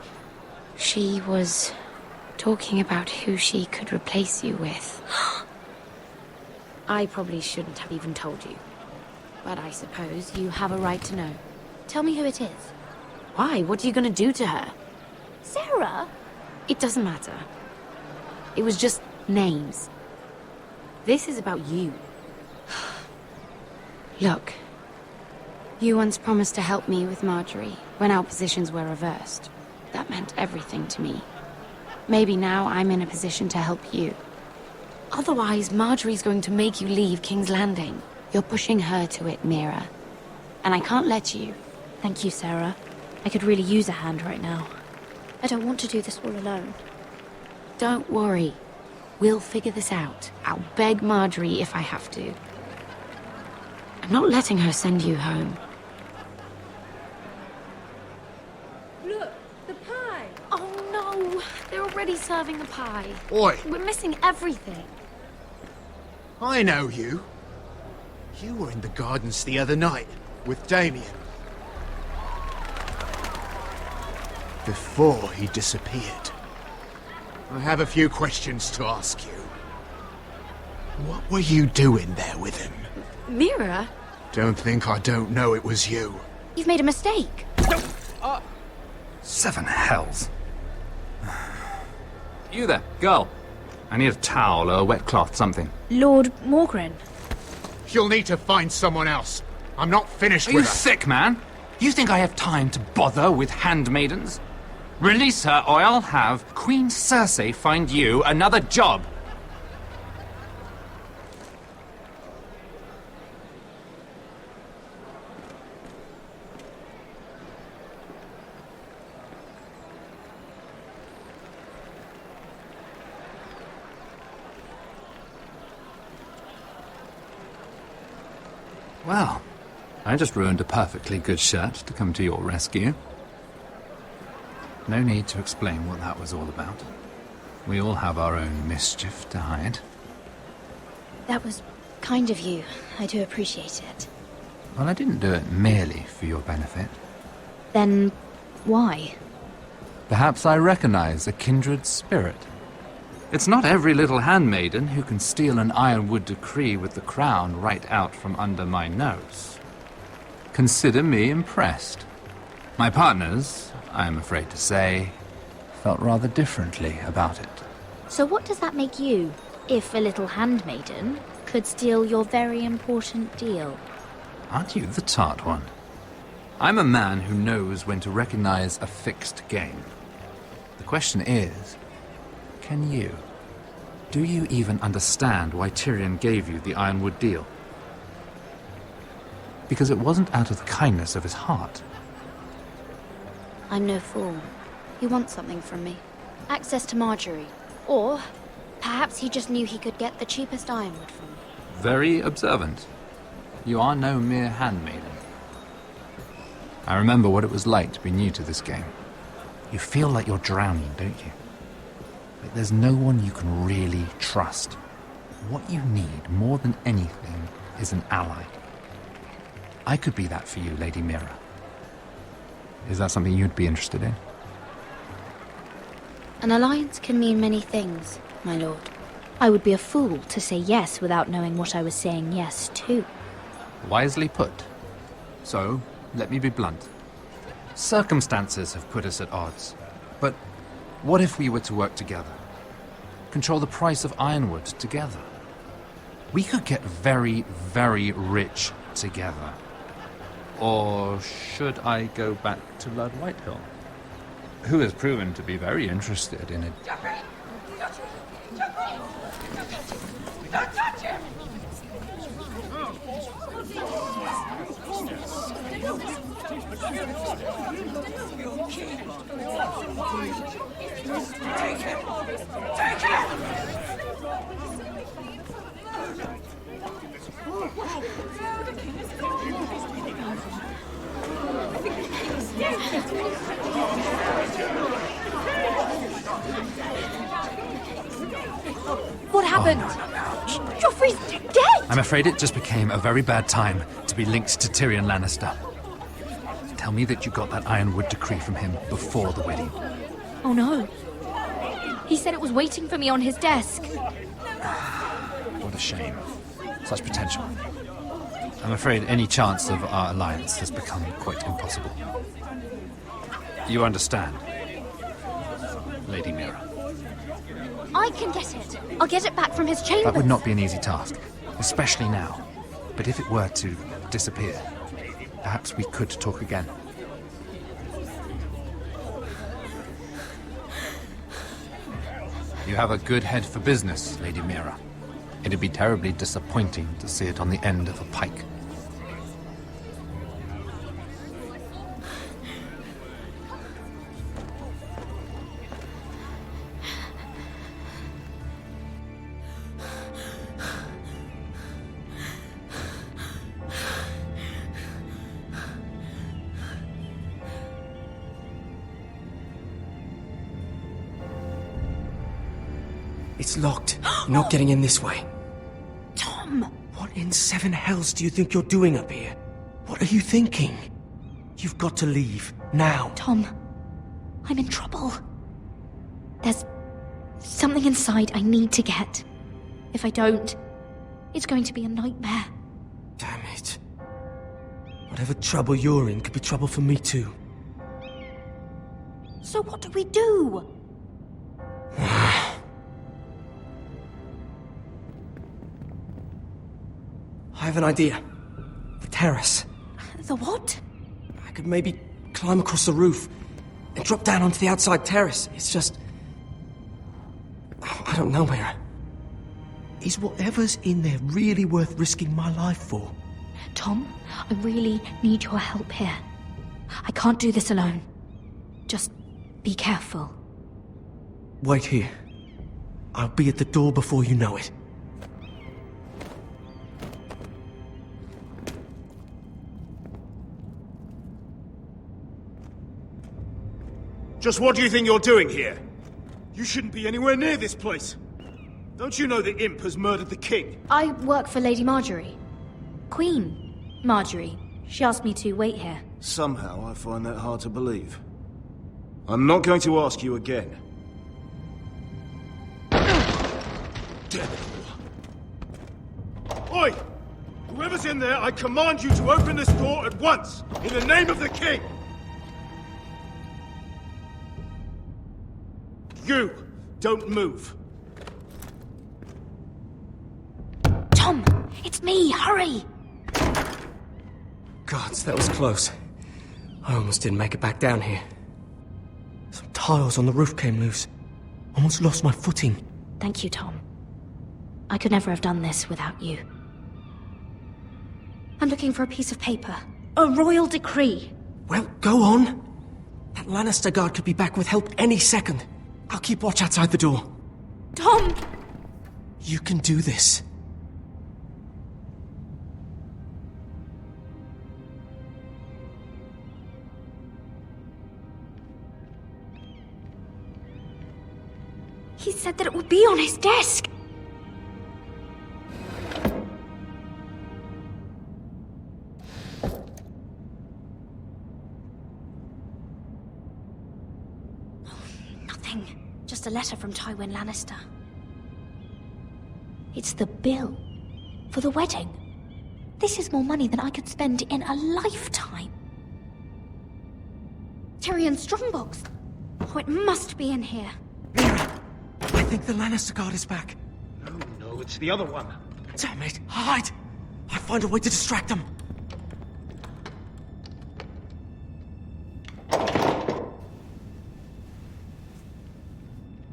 she was talking about who she could replace you with. I probably shouldn't have even told you. But I suppose you have a right to know. Tell me who it is. Why? What are you going to do to her? Sarah? It doesn't matter. It was just names. This is about you. Look. You once promised to help me with Marjorie when our positions were reversed. That meant everything to me. Maybe now I'm in a position to help you. Otherwise, Marjorie's going to make you leave King's Landing. You're pushing her to it, Mira. And I can't let you. Thank you, Sarah. I could really use a hand right now. I don't want to do this all alone. Don't worry. We'll figure this out. I'll beg Marjorie if I have to. I'm not letting her send you home. Look, the pie! Oh no! They're already serving the pie. Oi! We're missing everything. I know you. You were in the gardens the other night with Damien. Before he disappeared. I have a few questions to ask you. What were you doing there with him? Mira? Don't think I don't know it was you. You've made a mistake. Seven hells. You there, girl. I need a towel or a wet cloth, something. Lord Morgren. You'll need to find someone else. I'm not finished Are with you her. sick, man? You think I have time to bother with handmaidens? Release her, or I'll have Queen Cersei find you another job. Well, I just ruined a perfectly good shirt to come to your rescue. No need to explain what that was all about. We all have our own mischief to hide. That was kind of you. I do appreciate it. Well, I didn't do it merely for your benefit. Then, why? Perhaps I recognize a kindred spirit. It's not every little handmaiden who can steal an ironwood decree with the crown right out from under my nose. Consider me impressed. My partners, I am afraid to say, felt rather differently about it. So what does that make you, if a little handmaiden could steal your very important deal? Aren't you the tart one? I'm a man who knows when to recognize a fixed game. The question is, can you? Do you even understand why Tyrion gave you the Ironwood deal? Because it wasn't out of the kindness of his heart. I'm no fool. He wants something from me. Access to Marjorie. Or perhaps he just knew he could get the cheapest ironwood from me. Very observant. You are no mere handmaiden. I remember what it was like to be new to this game. You feel like you're drowning, don't you? Like there's no one you can really trust. What you need, more than anything, is an ally. I could be that for you, Lady Mira. Is that something you'd be interested in? An alliance can mean many things, my lord. I would be a fool to say yes without knowing what I was saying yes to. Wisely put. So, let me be blunt. Circumstances have put us at odds. But what if we were to work together? Control the price of ironwood together? We could get very, very rich together. Or should I go back to Lord Whitehill, who has proven to be very interested in it? What happened? Joffrey's dead! I'm afraid it just became a very bad time to be linked to Tyrion Lannister. Tell me that you got that Ironwood decree from him before the wedding. Oh no. He said it was waiting for me on his desk. What a shame. Such potential. I'm afraid any chance of our alliance has become quite impossible. You understand, Lady Mira? I can get it. I'll get it back from his chambers. That would not be an easy task, especially now. But if it were to disappear, perhaps we could talk again. You have a good head for business, Lady Mira. It'd be terribly disappointing to see it on the end of a pike. It's locked. You're not getting in this way. Tom! What in seven hells do you think you're doing up here? What are you thinking? You've got to leave, now. Tom, I'm in trouble. There's something inside I need to get. If I don't, it's going to be a nightmare. Damn it. Whatever trouble you're in could be trouble for me too. So what do we do? I have an idea. The terrace. The what? I could maybe climb across the roof and drop down onto the outside terrace. It's just... I don't know, Mira. Is whatever's in there really worth risking my life for? Tom, I really need your help here. I can't do this alone. Just be careful. Wait here. I'll be at the door before you know it. Just what do you think you're doing here? You shouldn't be anywhere near this place. Don't you know the imp has murdered the king? I work for Lady Marjorie. Queen Marjorie. She asked me to wait here. Somehow I find that hard to believe. I'm not going to ask you again. Damn it all. Oi! Whoever's in there, I command you to open this door at once! In the name of the king! You! Don't move! Tom! It's me! Hurry! Gods, that was close. I almost didn't make it back down here. Some tiles on the roof came loose. Almost lost my footing. Thank you, Tom. I could never have done this without you. I'm looking for a piece of paper. A royal decree. Well, go on. That Lannister guard could be back with help any second. I'll keep watch outside the door. Tom! You can do this. He said that it would be on his desk. Nothing. Just a letter from Tywin Lannister. It's the bill for the wedding. This is more money than I could spend in a lifetime. Tyrion's strongbox. Oh, it must be in here. I think the Lannister guard is back. No, it's the other one. Damn it! Hide! I'll find a way to distract them.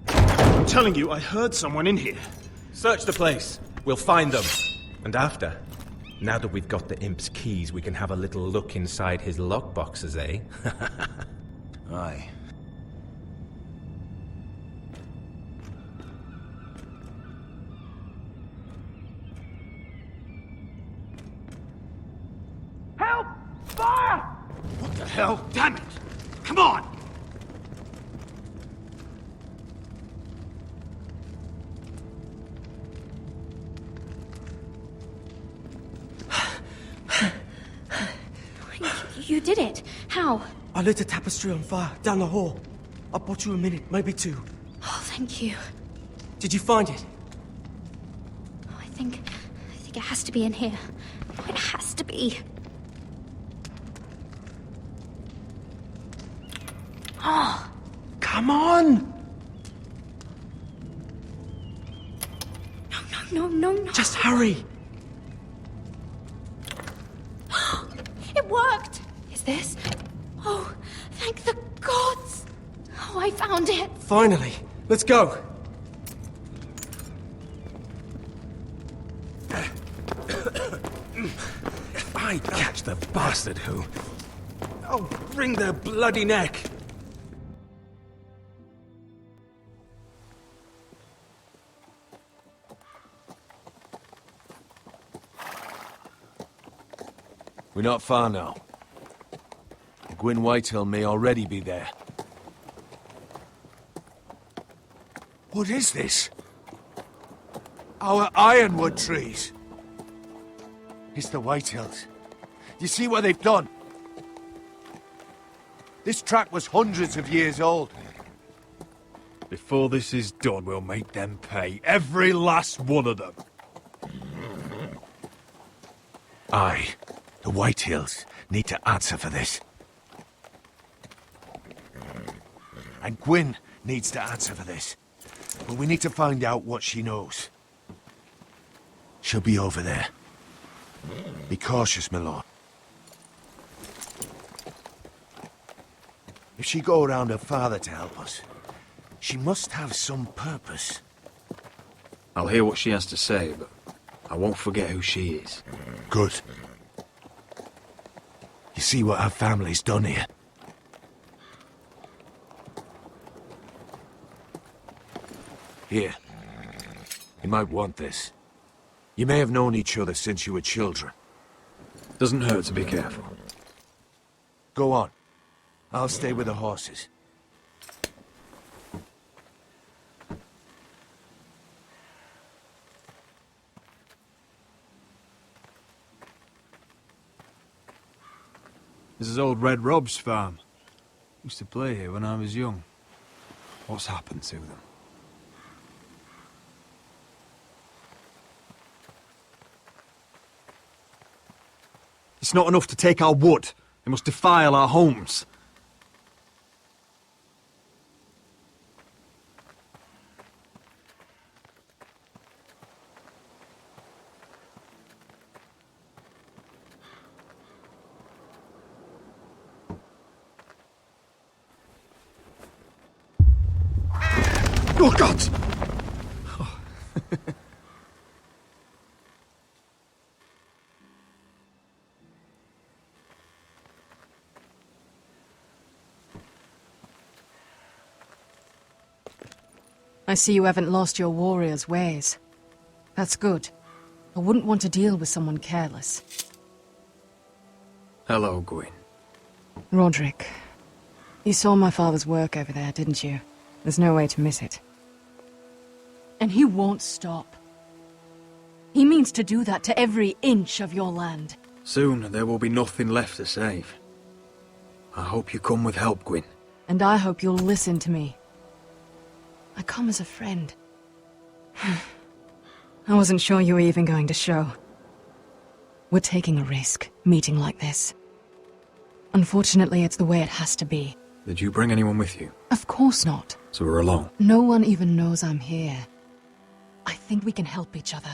I'm telling you, I heard someone in here. Search the place. We'll find them. And after, Now that we've got the imp's keys, we can have a little look inside his lockboxes, eh? Aye. Help! Fire! What the hell? Damn it! Come on! You did it. How? I lit a tapestry on fire down the hall. I bought you a minute, maybe two. Oh, thank you. Did you find it? Oh, I think it has to be in here. Oh, it has to be. Oh. Come on! No. Just hurry! It worked! Is this? Oh, thank the gods! Oh, I found it! Finally! Let's go! If I catch the bastard who... I'll wring their bloody neck! We're not far now. Gwyn Whitehill may already be there. What is this? Our ironwood trees. It's the Whitehills. You see what they've done? This track was hundreds of years old. Before this is done, we'll make them pay. Every last one of them. Aye. The Whitehills need to answer for this. And Gwyn needs to answer for this. But we need to find out what she knows. She'll be over there. Be cautious, my lord. If she go around her father to help us, she must have some purpose. I'll hear what she has to say, but I won't forget who she is. Good. You see what our family's done here? Here. You might want this. You may have known each other since you were children. Doesn't hurt to be careful. Go on. I'll stay with the horses. This is old Red Rob's farm. Used to play here when I was young. What's happened to them? It's not enough to take our wood. They must defile our homes. Oh, God! Oh. I see you haven't lost your warrior's ways. That's good. I wouldn't want to deal with someone careless. Hello, Gwyn. Roderick, you saw my father's work over there, didn't you? There's no way to miss it. And he won't stop. He means to do that to every inch of your land. Soon there will be nothing left to save. I hope you come with help, Gwyn. And I hope you'll listen to me. I come as a friend. I wasn't sure you were even going to show. We're taking a risk, meeting like this. Unfortunately, it's the way it has to be. Did you bring anyone with you? Of course not. So we're alone? No one even knows I'm here. I think we can help each other.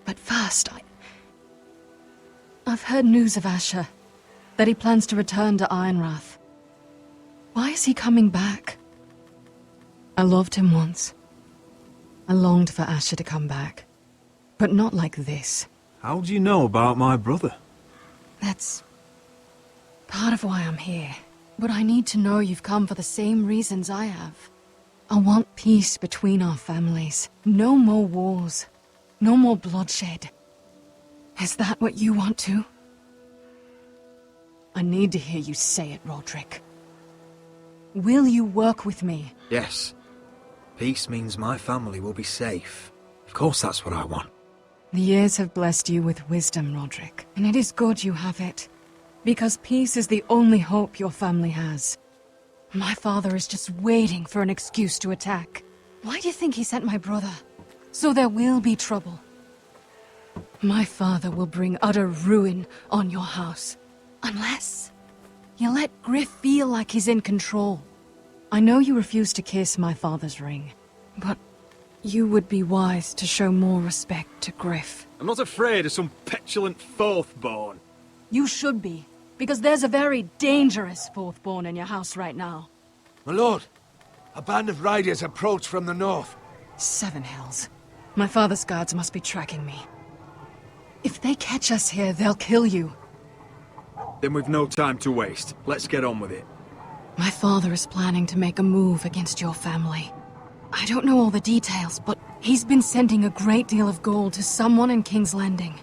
But first, I've heard news of Asher. That he plans to return to Ironrath. Why is he coming back? I loved him once. I longed for Asher to come back. But not like this. How do you know about my brother? That's part of why I'm here. But I need to know you've come for the same reasons I have. I want peace between our families. No more wars. No more bloodshed. Is that what you want too? I need to hear you say it, Roderick. Will you work with me? Yes. Peace means my family will be safe. Of course that's what I want. The years have blessed you with wisdom, Roderick, and it is good you have it. Because peace is the only hope your family has. My father is just waiting for an excuse to attack. Why do you think he sent my brother? So there will be trouble. My father will bring utter ruin on your house. Unless you let Griff feel like he's in control. I know you refuse to kiss my father's ring, but you would be wise to show more respect to Griff. I'm not afraid of some petulant fourthborn. You should be, because there's a very dangerous fourthborn in your house right now. My lord, a band of riders approach from the north. 7 hells. My father's guards must be tracking me. If they catch us here, they'll kill you. Then we've no time to waste. Let's get on with it. My father is planning to make a move against your family. I don't know all the details, but he's been sending a great deal of gold to someone in King's Landing.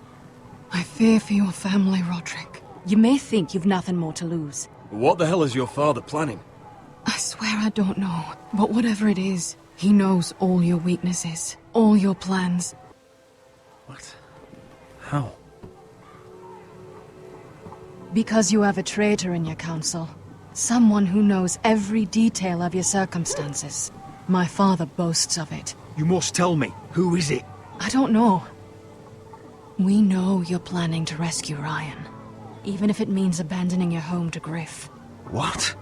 I fear for your family, Roderick. You may think you've nothing more to lose. What the hell is your father planning? I swear I don't know, but whatever it is, he knows all your weaknesses, all your plans. What? How? Because you have a traitor in your council. Someone who knows every detail of your circumstances. My father boasts of it. You must tell me. Who is it? I don't know. We know you're planning to rescue Ryan. Even if it means abandoning your home to Griff. What?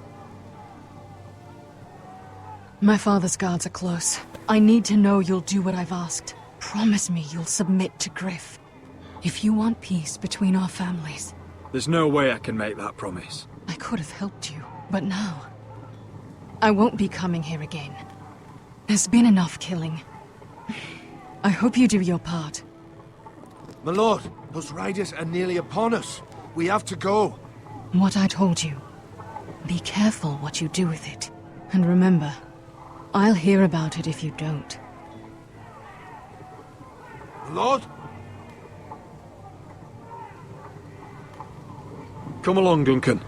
My father's guards are close. I need to know you'll do what I've asked. Promise me you'll submit to Griff. If you want peace between our families. There's no way I can make that promise. I could have helped you, but now... I won't be coming here again. There's been enough killing. I hope you do your part. My lord, those riders are nearly upon us. We have to go. What I told you. Be careful what you do with it. And remember, I'll hear about it if you don't. My lord? Come along, Duncan.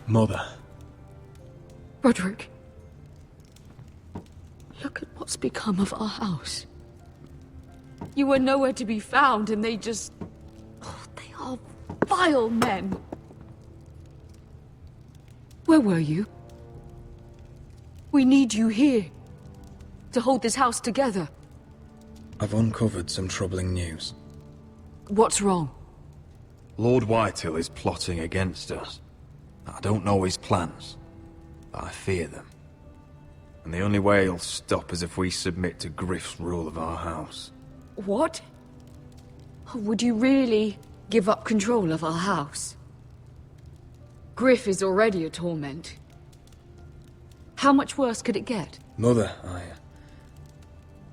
Mother. Roderick. Look at what's become of our house. You were nowhere to be found, and they just... Oh, they are vile men. Where were you? We need you here. To hold this house together. I've uncovered some troubling news. What's wrong? Lord Whitehill is plotting against us. I don't know his plans, but I fear them. And the only way he'll stop is if we submit to Griff's rule of our house. What? Would you really give up control of our house? Griff is already a torment. How much worse could it get? Mother,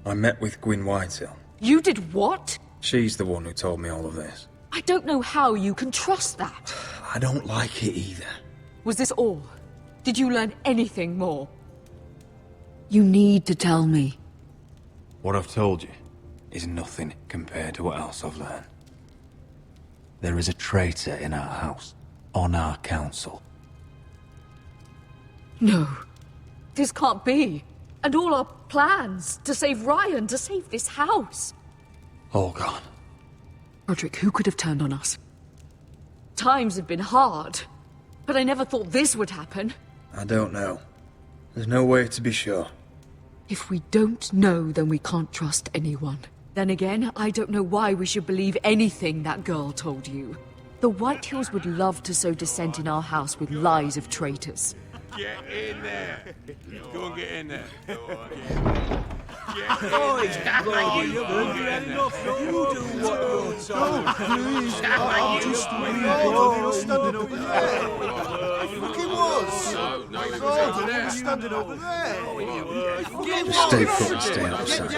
I met with Gwyn Whitehill. You did what? She's the one who told me all of this. I don't know how you can trust that. I don't like it either. Was this all? Did you learn anything more? You need to tell me. What I've told you is nothing compared to what else I've learned. There is a traitor in our house, on our council. No. This can't be. And all our plans to save Ryan, to save this house. All gone. Roderick, who could have turned on us? Times have been hard, but I never thought this would happen. I don't know. There's no way to be sure. If we don't know, then we can't trust anyone. Then again, I don't know why we should believe anything that girl told you. The Whitehills would love to sow dissent in our house with lies of traitors. Get in there. Go and get in there. Stay put and stay outside.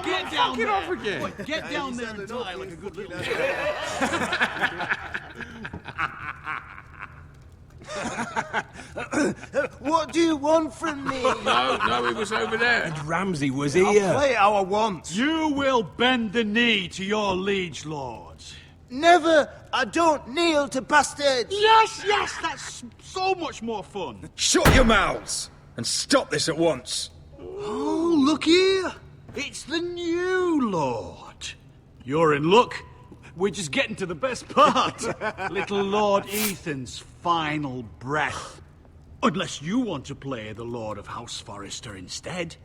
Get down there. Off again. Get down there and die like a good little What do you want from me? No, he was over there. And Ramsay was I'll here. play how I want. You will bend the knee to your liege lord. Never! I don't kneel to bastards! Yes, that's so much more fun. Shut your mouths! And stop this at once! Oh, look here. It's the new lord. You're in luck. We're just getting to the best part. Little Lord Ethan's final breath. Unless you want to play the Lord of House Forrester instead.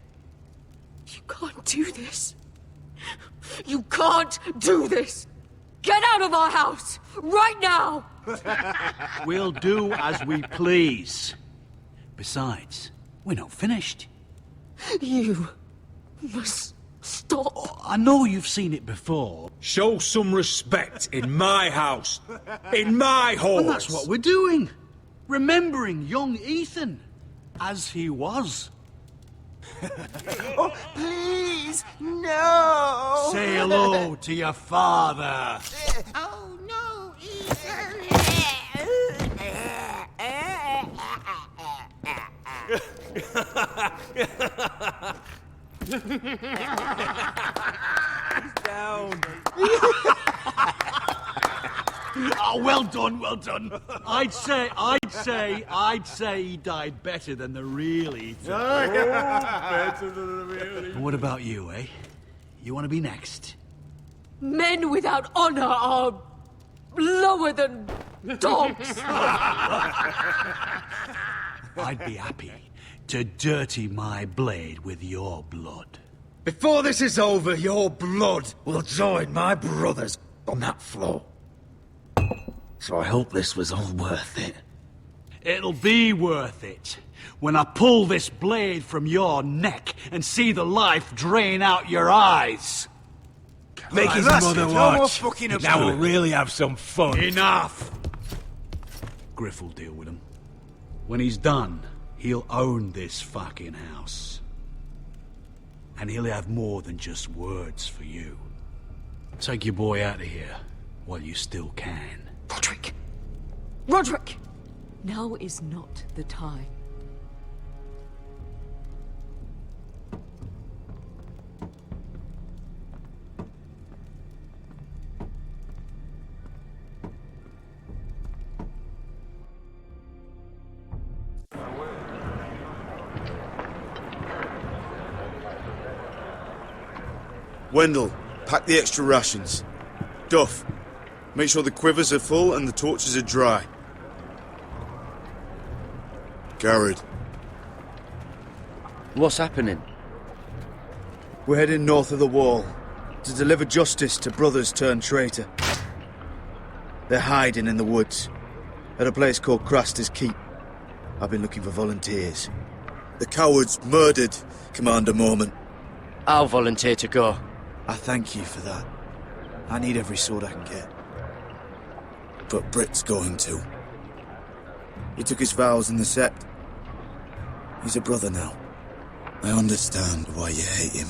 You can't do this. You can't do this! Get out of our house! Right now! We'll do as we please. Besides, we're not finished. You must stop. I know you've seen it before. Show some respect in my house. In my halls. And that's what we're doing. Remembering young Ethan. As he was. Oh, please, no! Say hello to your father. Oh, no, Down. Oh, well done, well done. I'd say he died better than the real Ethan. Better than the real Ethan. What about you, eh? You want to be next? Men without honor are lower than dogs. I'd be happy to dirty my blade with your blood. Before this is over, your blood will join my brother's on that floor. So I hope this was all worth it. It'll be worth it when I pull this blade from your neck and see the life drain out your eyes. Make his mother watch. Now we'll really have some fun. Enough! Griff will deal with him. When he's done, he'll own this fucking house. And he'll have more than just words for you. Take your boy out of here while you still can. Roderick! Roderick! Now is not the time. Wendell, pack the extra rations. Duff, make sure the quivers are full and the torches are dry. Garrett. What's happening? We're heading north of the wall to deliver justice to brothers turned traitor. They're hiding in the woods at a place called Craster's Keep. I've been looking for volunteers. The cowards murdered Commander Mormont. I'll volunteer to go. I thank you for that. I need every sword I can get. But Britt's going to. He took his vows in the Sept. He's a brother now. I understand why you hate him.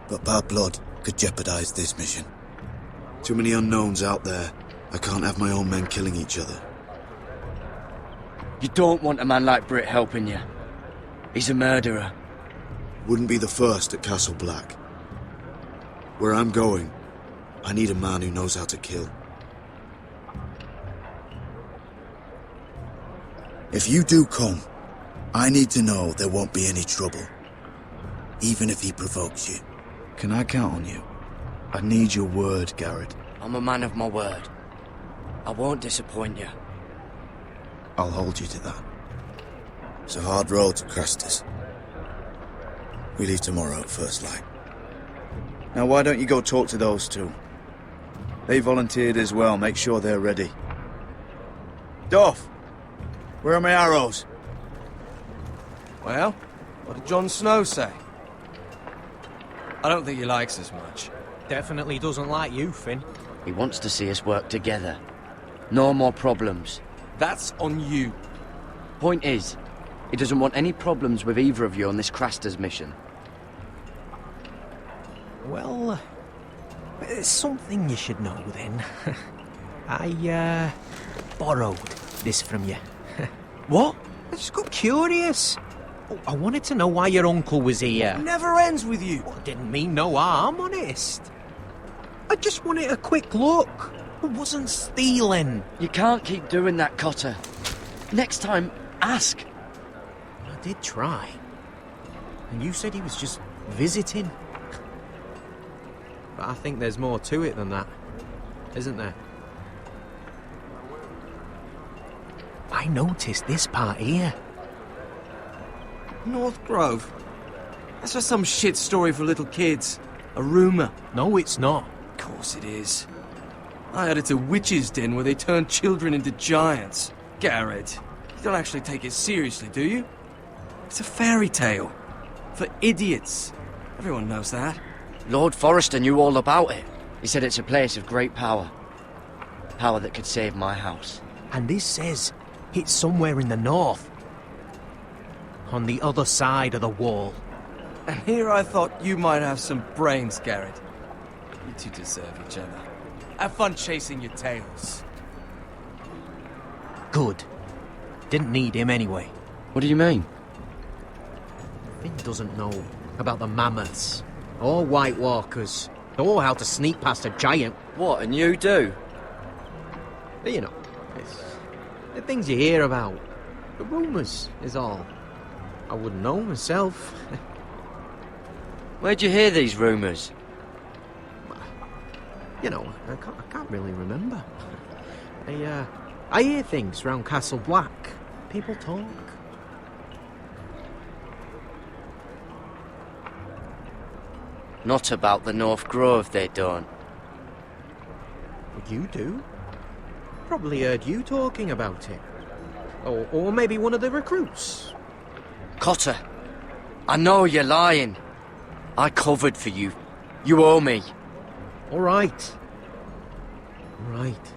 But bad blood could jeopardize this mission. Too many unknowns out there. I can't have my own men killing each other. You don't want a man like Britt helping you. He's a murderer. Wouldn't be the first at Castle Black. Where I'm going, I need a man who knows how to kill. If you do come, I need to know there won't be any trouble. Even if he provokes you. Can I count on you? I need your word, Garrett. I'm a man of my word. I won't disappoint you. I'll hold you to that. It's a hard road to Crestus. We leave tomorrow at first light. Now why don't you go talk to those two? They volunteered as well, make sure they're ready. Dorf, where are my arrows? Well, what did Jon Snow say? I don't think he likes us much. Definitely doesn't like you, Finn. He wants to see us work together. No more problems. That's on you. Point is, he doesn't want any problems with either of you on this Craster's mission. Well, there's something you should know then. I, borrowed this from you. What? I just got curious. I wanted to know why your uncle was here. It never ends with you. Well, didn't mean no harm, honest. I just wanted a quick look. I wasn't stealing. You can't keep doing that, Cotter. Next time, ask. I did try. And you said he was just visiting. But I think there's more to it than that, isn't there? I noticed this part here. North Grove? That's just some shit story for little kids. A rumour. No, it's not. Of course it is. I heard it's a witch's den where they turn children into giants. Garrett, you don't actually take it seriously, do you? It's a fairy tale. For idiots. Everyone knows that. Lord Forrester knew all about it. He said it's a place of great power. Power that could save my house. And this says it's somewhere in the north. On the other side of the wall. And here I thought you might have some brains, Garrett. You two deserve each other. Have fun chasing your tails. Good. Didn't need him anyway. What do you mean? Finn doesn't know about the mammoths, or White Walkers, or how to sneak past a giant. What, and you do? But you know, it's the things you hear about. The rumours is all. I wouldn't know myself. Where'd you hear these rumours? You know, I can't really remember. I hear things round Castle Black. People talk. Not about the North Grove, they don't. You do? Probably heard you talking about it. Or maybe one of the recruits. Cotter, I know you're lying. I covered for you. You owe me. All right. All right.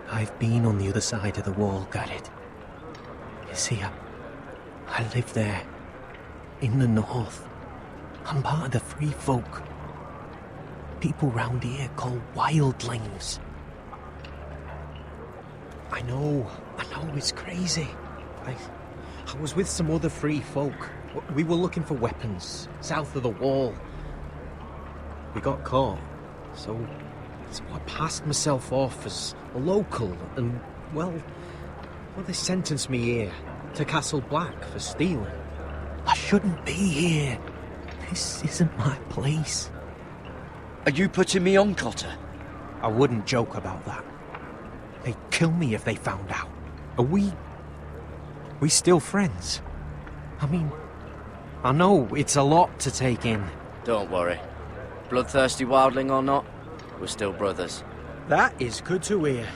I've been on the other side of the wall, Garrett. You see, I live there. In the north. I'm part of the free folk. People round here call wildlings. I know it's crazy. I was with some other free folk. We were looking for weapons, south of the wall. We got caught, so I passed myself off as a local, and, well, they sentenced me here, to Castle Black, for stealing. I shouldn't be here. This isn't my place. Are you putting me on, Cotter? I wouldn't joke about that. They'd kill me if they found out. Are we still friends? I mean, I know it's a lot to take in. Don't worry. Bloodthirsty wildling or not, we're still brothers. That is good to hear.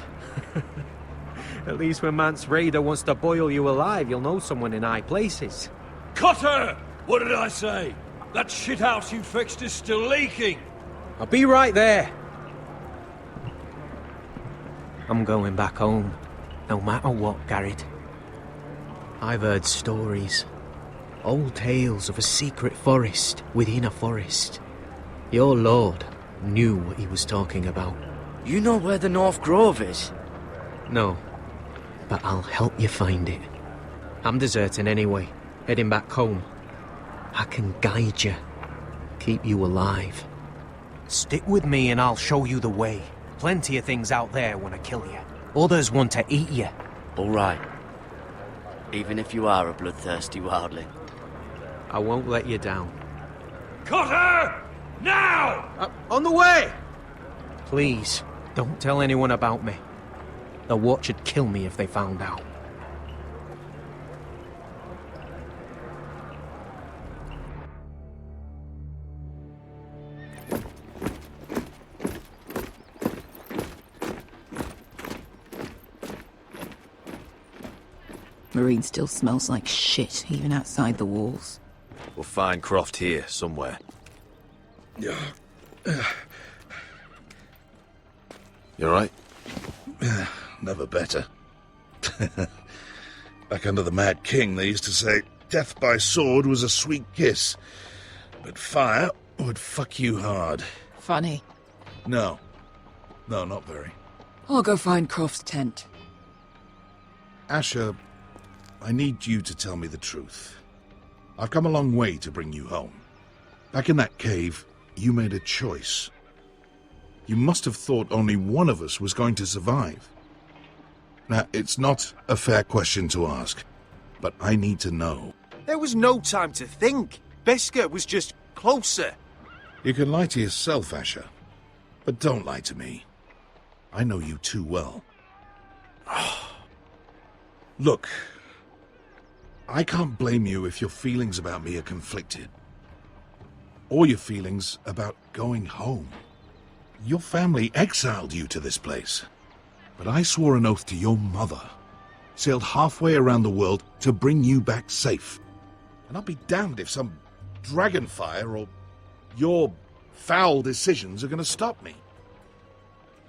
At least when Mance Raider wants to boil you alive, you'll know someone in high places. Cotter! What did I say? That shithouse you fixed is still leaking! I'll be right there. I'm going back home, no matter what, Garrett. I've heard stories. Old tales of a secret forest within a forest. Your lord knew what he was talking about. You know where the North Grove is? No, but I'll help you find it. I'm deserting anyway, heading back home. I can guide you, keep you alive. Stick with me and I'll show you the way. Plenty of things out there want to kill you. Others want to eat you. All right. Even if you are a bloodthirsty wildling. I won't let you down. Cotter! Now! On the way! Please, don't tell anyone about me. The Watch would kill me if they found out. Marine still smells like shit, even outside the walls. We'll find Croft here, somewhere. You alright? Never better. Back under the Mad King, they used to say death by sword was a sweet kiss, but fire would fuck you hard. Funny. No. No, not very. I'll go find Croft's tent. Asher, I need you to tell me the truth. I've come a long way to bring you home. Back in that cave, you made a choice. You must have thought only one of us was going to survive. Now, it's not a fair question to ask, but I need to know. There was no time to think. Beskar was just closer. You can lie to yourself, Asher, but don't lie to me. I know you too well. Look, I can't blame you if your feelings about me are conflicted. Or your feelings about going home. Your family exiled you to this place. But I swore an oath to your mother. Sailed halfway around the world to bring you back safe. And I'll be damned if some dragonfire or your foul decisions are going to stop me.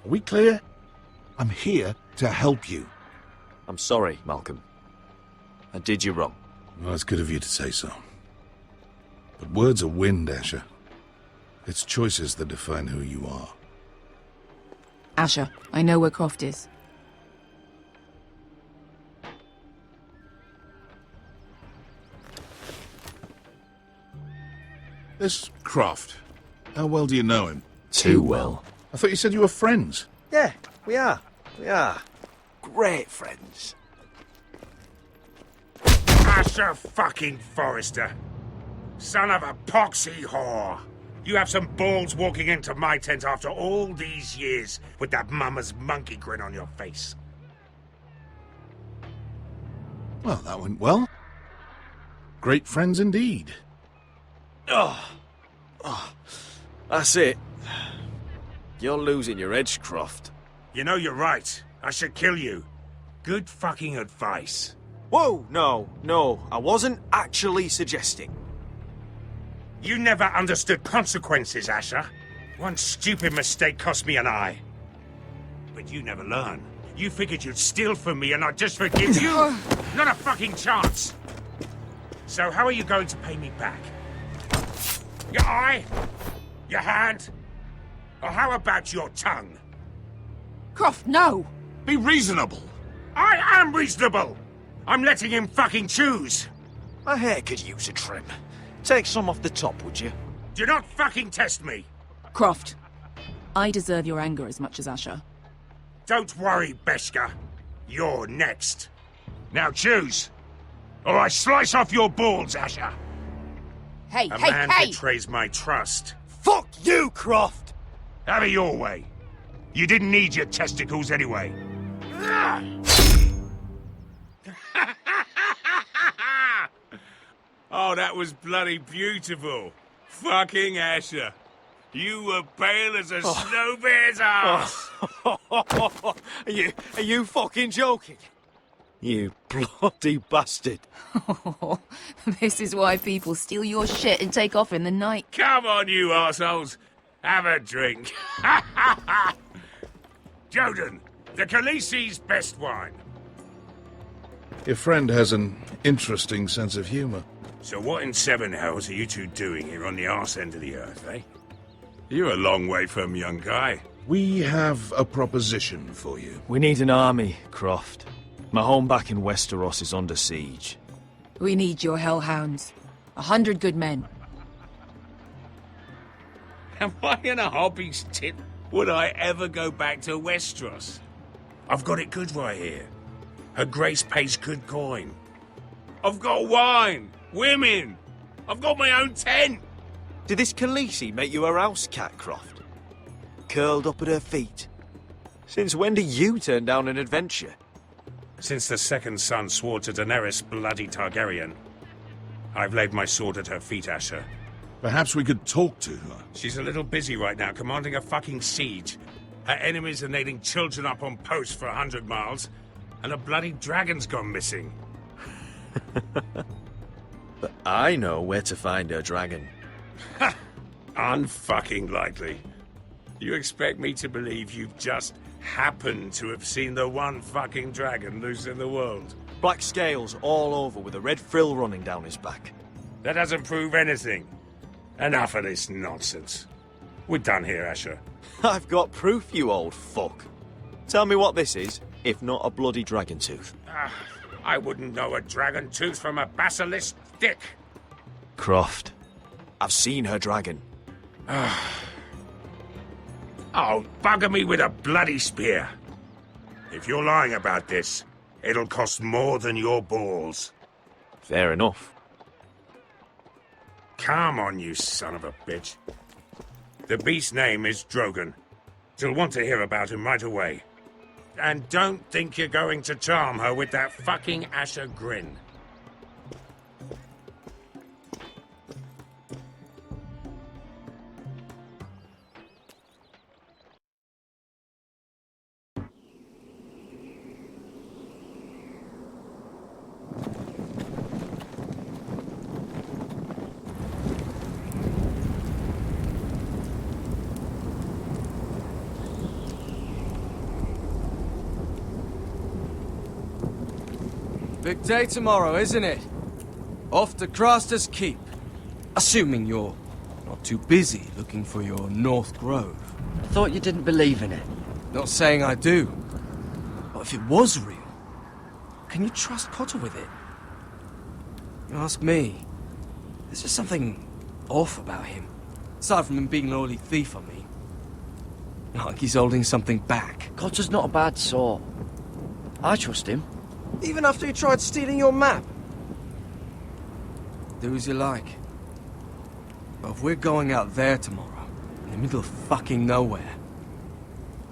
Are we clear? I'm here to help you. I'm sorry, Malcolm. I did you wrong. Well, it's good of you to say so. But words are wind, Asher. It's choices that define who you are. Asher, I know where Croft is. This Croft, how well do you know him? Too well. I thought you said you were friends. Yeah, we are. We are. Great friends. Asher fucking Forrester. Son of a poxy whore. You have some balls walking into my tent after all these years with that mama's monkey grin on your face. Well, that went well. Great friends indeed. Oh, that's it. You're losing your edge, Croft. You know you're right. I should kill you. Good fucking advice. Whoa, no, I wasn't actually suggesting. You never understood consequences, Asher. One stupid mistake cost me an eye. But you never learn. You figured you'd steal from me and I'd just forgive you? Not a fucking chance. So how are you going to pay me back? Your eye? Your hand? Or how about your tongue? Croft, no! Be reasonable. I am reasonable! I'm letting him fucking choose. My hair could use a trim. Take some off the top, would you? Do not fucking test me. Croft, I deserve your anger as much as Asher. Don't worry, Beskar. You're next. Now choose, or I slice off your balls, Asher. Hey, A man betrays my trust. Fuck you, Croft! Have it your way. You didn't need your testicles anyway. Oh, that was bloody beautiful. Fucking Asher. You were pale as a snow bear's ass. Are you fucking joking? You bloody bastard. This is why people steal your shit and take off in the night. Come on, you arseholes. Have a drink. Joden, the Khaleesi's best wine. Your friend has an interesting sense of humor. So what in seven hells are you two doing here on the arse end of the earth, eh? You're a long way from, young guy. We have a proposition for you. We need an army, Croft. My home back in Westeros is under siege. We need your hellhounds. 100 good men. Am I in a hobby's tit? Would I ever go back to Westeros? I've got it good right here. Her Grace pays good coin. I've got wine, women. I've got my own tent. Did this Khaleesi make you her house cat, Croft? Curled up at her feet? Since when do you turn down an adventure? Since the second son swore to Daenerys bloody Targaryen. I've laid my sword at her feet, Asher. Perhaps we could talk to her. She's a little busy right now, commanding a fucking siege. Her enemies are nailing children up on posts for 100 miles, and a bloody dragon's gone missing. But I know where to find her dragon. Ha! Unfucking likely. You expect me to believe you've just happened to have seen the one fucking dragon loose in the world? Black scales all over with a red frill running down his back. That doesn't prove anything. Enough of this nonsense. We're done here, Asher. I've got proof, you old fuck. Tell me what this is, if not a bloody dragon tooth. I wouldn't know a dragon tooth from a basilisk dick. Croft, I've seen her dragon. Oh, bugger me with a bloody spear. If you're lying about this, it'll cost more than your balls. Fair enough. Come on, you son of a bitch. The beast's name is Drogon. She'll want to hear about him right away. And don't think you're going to charm her with that fucking Asher grin. Big day tomorrow, isn't it? Off to Craster's Keep. Assuming you're not too busy looking for your North Grove. I thought you didn't believe in it. Not saying I do. But if it was real, can you trust Potter with it? You ask me, there's just something off about him. Aside from him being an early thief, I mean. Not like he's holding something back. Cotter's not a bad sort. I trust him. Even after he tried stealing your map? Do as you like. But if we're going out there tomorrow, in the middle of fucking nowhere,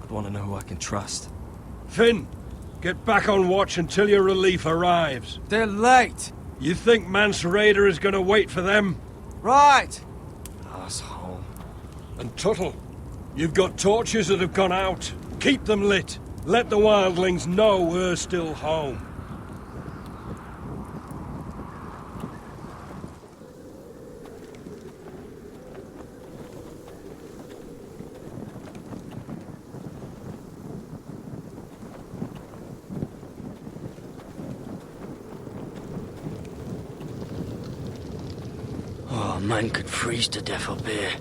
I'd want to know who I can trust. Finn, get back on watch until your relief arrives. They're late! You think Mance Rayder is going to wait for them? Right! Asshole. And Tuttle, you've got torches that have gone out. Keep them lit. Let the wildlings know we're still home. Oh, man could freeze to death up here.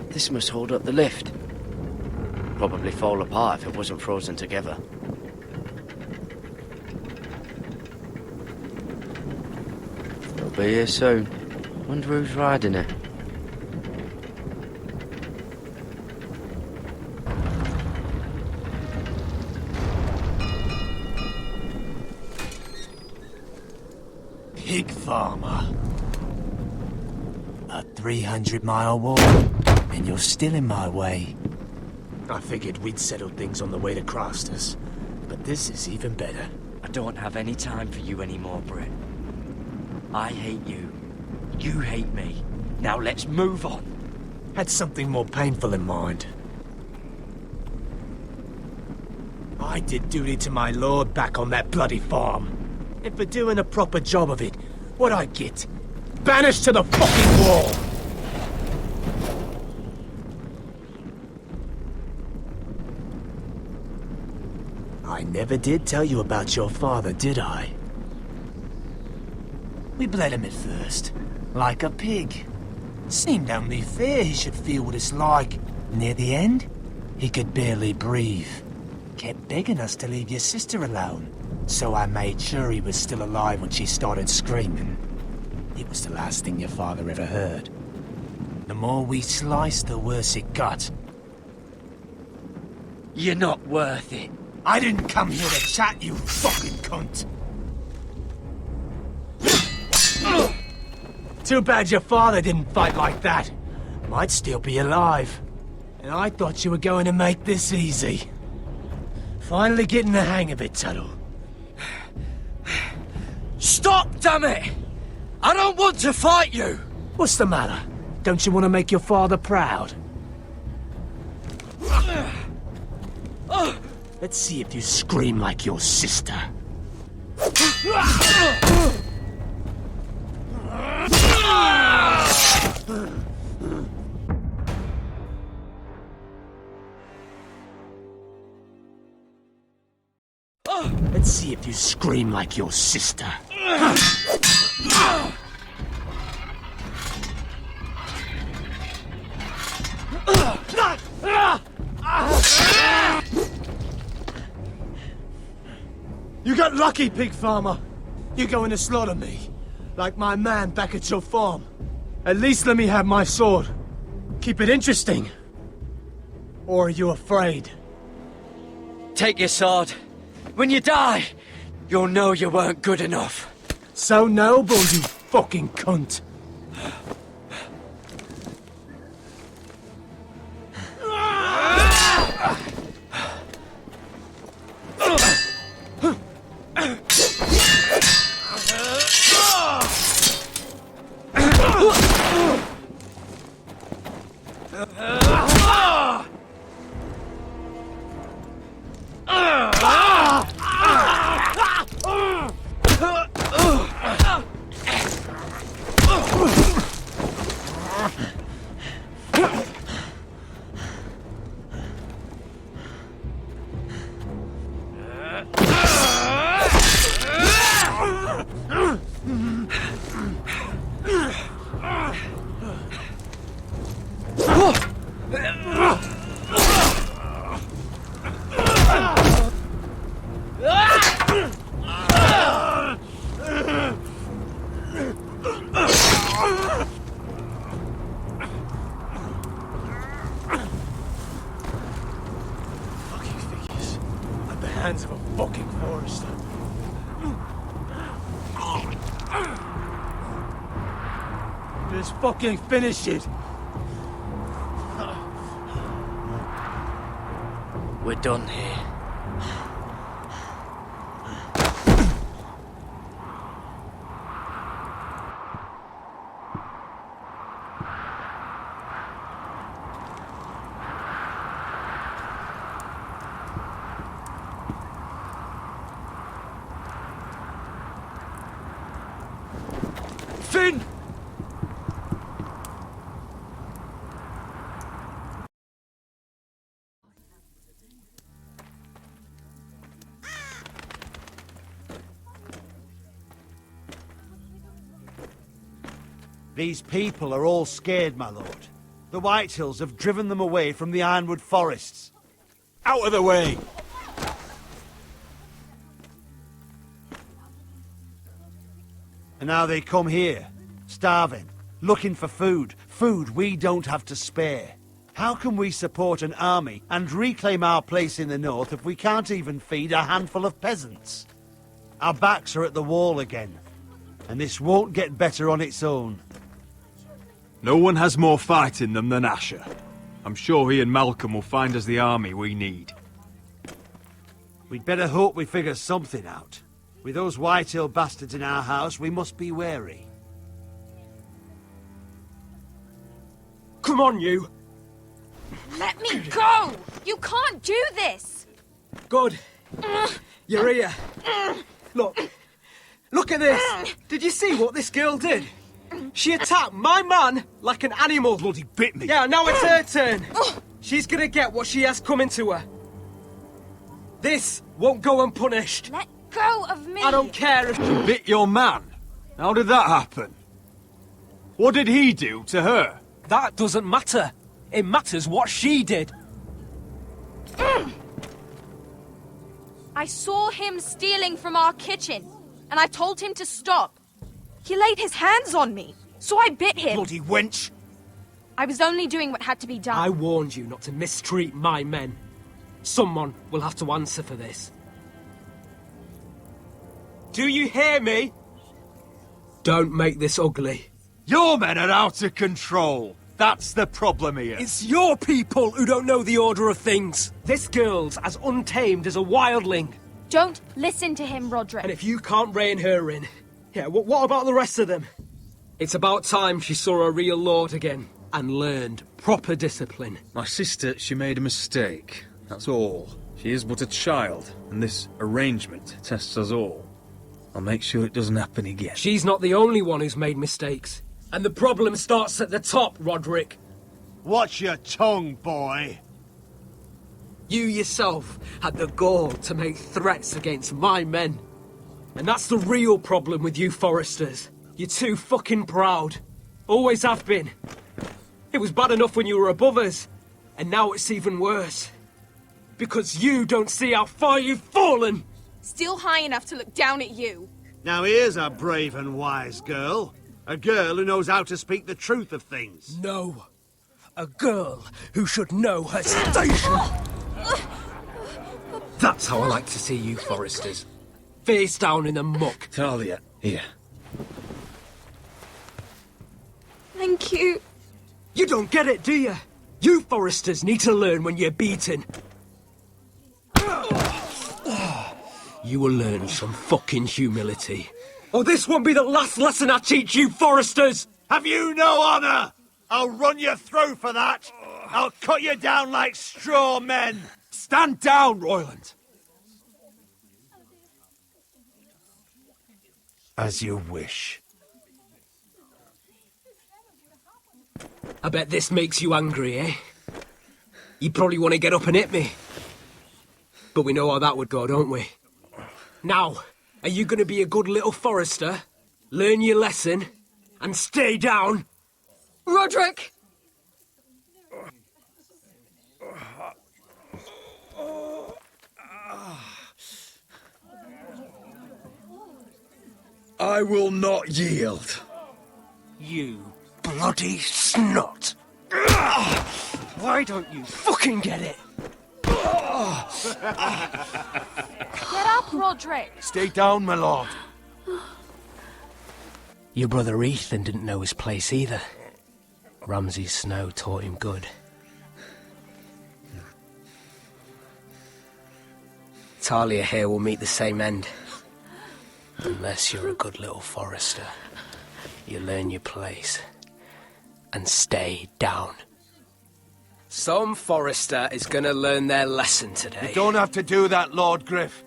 This must hold up the lift. Probably fall apart if it wasn't frozen together. It'll be here soon. Wonder who's riding it. Pig farmer. A 300-mile walk, and you're still in my way. I figured we'd settled things on the way to Craster's, but this is even better. I don't have any time for you anymore, Brett. I hate you. You hate me. Now let's move on. Had something more painful in mind. I did duty to my lord back on that bloody farm. And for doing a proper job of it, what'd I get? Banished to the fucking wall! I never did tell you about your father, did I? We bled him at first, like a pig. Seemed only fair he should feel what it's like. Near the end, he could barely breathe. Kept begging us to leave your sister alone, so I made sure he was still alive when she started screaming. It was the last thing your father ever heard. The more we sliced, the worse it got. You're not worth it. I didn't come here to chat, you fucking cunt. Too bad your father didn't fight like that. Might still be alive. And I thought you were going to make this easy. Finally getting the hang of it, Tuttle. Stop, damn it! I don't want to fight you! What's the matter? Don't you want to make your father proud? Let's see if you scream like your sister. Let's see if you scream like your sister. You got lucky, pig farmer. You're going to slaughter me, like my man back at your farm. At least let me have my sword. Keep it interesting. Or are you afraid? Take your sword. When you die, you'll know you weren't good enough. So noble, you fucking cunt. Hands of a fucking Forrester. Just fucking finish it. We're done here. Finn! These people are all scared, my lord. The Whitehills have driven them away from the Ironwood forests. Out of the way! And now they come here, starving, looking for food. Food we don't have to spare. How can we support an army and reclaim our place in the north if we can't even feed a handful of peasants? Our backs are at the wall again, and this won't get better on its own. No one has more fight in them than Asher. I'm sure he and Malcolm will find us the army we need. We'd better hope we figure something out. With those Whitehill bastards in our house, we must be wary. Come on, you! Let me go! You can't do this! Good. You're here. Look. Look at this. Did you see what this girl did? She attacked my man like an animal. Bloody bit me. Yeah, now it's her turn. She's gonna get what she has coming to her. This won't go unpunished. Let go of me! I don't care if You bit your man? How did that happen? What did he do to her? That doesn't matter. It matters what she did. I saw him stealing from our kitchen, and I told him to stop. He laid his hands on me, so I bit him. Bloody wench! I was only doing what had to be done. I warned you not to mistreat my men. Someone will have to answer for this. Do you hear me? Don't make this ugly. Your men are out of control. That's the problem here. It's your people who don't know the order of things. This girl's as untamed as a wildling. Don't listen to him, Roderick. And if you can't rein her in, yeah, what about the rest of them? It's about time she saw a real lord again and learned proper discipline. My sister, she made a mistake. That's all. She is but a child, and this arrangement tests us all. I'll make sure it doesn't happen again. She's not the only one who's made mistakes. And the problem starts at the top, Roderick. Watch your tongue, boy. You yourself had the gall to make threats against my men. And that's the real problem with you Forresters. You're too fucking proud. Always have been. It was bad enough when you were above us, and now it's even worse. Because you don't see how far you've fallen! Still high enough to look down at you. Now here's a brave and wise girl. A girl who knows how to speak the truth of things. No. A girl who should know her station. That's how I like to see you, Forresters. Face down in the muck. Talia, here. Thank you. You don't get it, do you? You Forresters need to learn when you're beaten. You will learn some fucking humility. Or this won't be the last lesson I teach you, Forresters! Have you no honor? I'll run your throat for that. I'll cut you down like straw men. Stand down, Royland. As you wish. I bet this makes you angry, eh? You probably want to get up and hit me. But we know how that would go, don't we? Now, are you going to be a good little Forrester, learn your lesson, and stay down? Roderick! I will not yield. You bloody snot! Why don't you fucking get it? Get up, Roderick! Stay down, my lord. Your brother Ethan didn't know his place either. Ramsay Snow taught him good. Talia here will meet the same end. Unless you're a good little Forrester. You learn your place. And stay down. Some Forrester is gonna learn their lesson today. You don't have to do that, Lord Griff.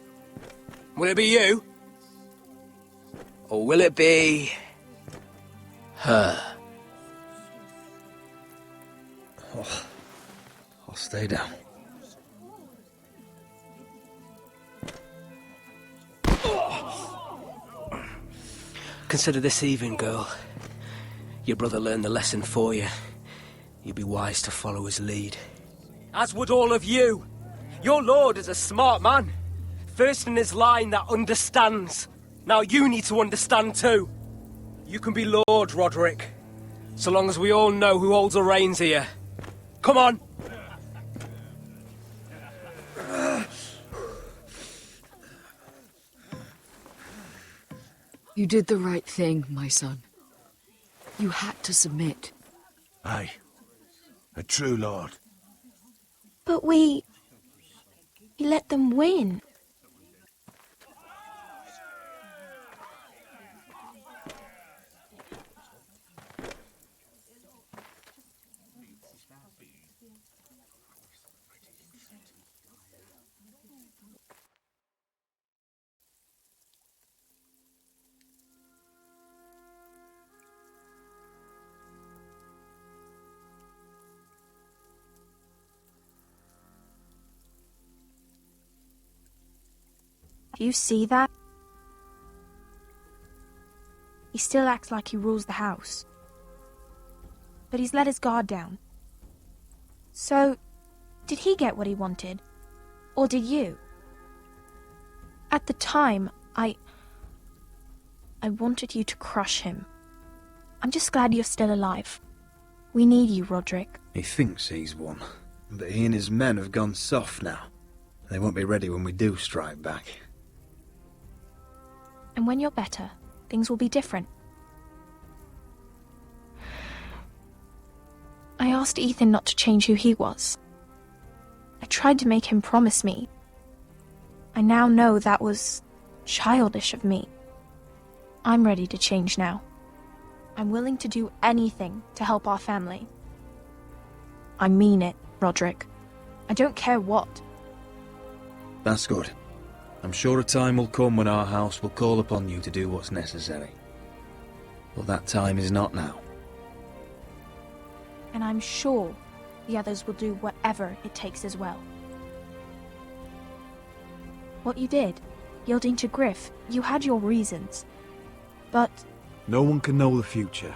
Will it be you? Or will it be... her? Oh, I'll stay down. Consider this even, girl. Your brother learned the lesson for you. You'd be wise to follow his lead. As would all of you. Your lord is a smart man. First in his line that understands. Now you need to understand too. You can be Lord, Roderick. So long as we all know who holds the reins here. Come on! You did the right thing, my son. You had to submit. Aye. A true lord. But we let them win. Do you see that? He still acts like he rules the house. But he's let his guard down. So, did he get what he wanted? Or did you? At the time, I wanted you to crush him. I'm just glad you're still alive. We need you, Roderick. He thinks he's won, but he and his men have gone soft now. They won't be ready when we do strike back. And when you're better, things will be different. I asked Ethan not to change who he was. I tried to make him promise me. I now know that was childish of me. I'm ready to change now. I'm willing to do anything to help our family. I mean it, Roderick. I don't care what. That's good. I'm sure a time will come when our house will call upon you to do what's necessary. But that time is not now. And I'm sure the others will do whatever it takes as well. What you did, yielding to Griff, you had your reasons. But... No one can know the future.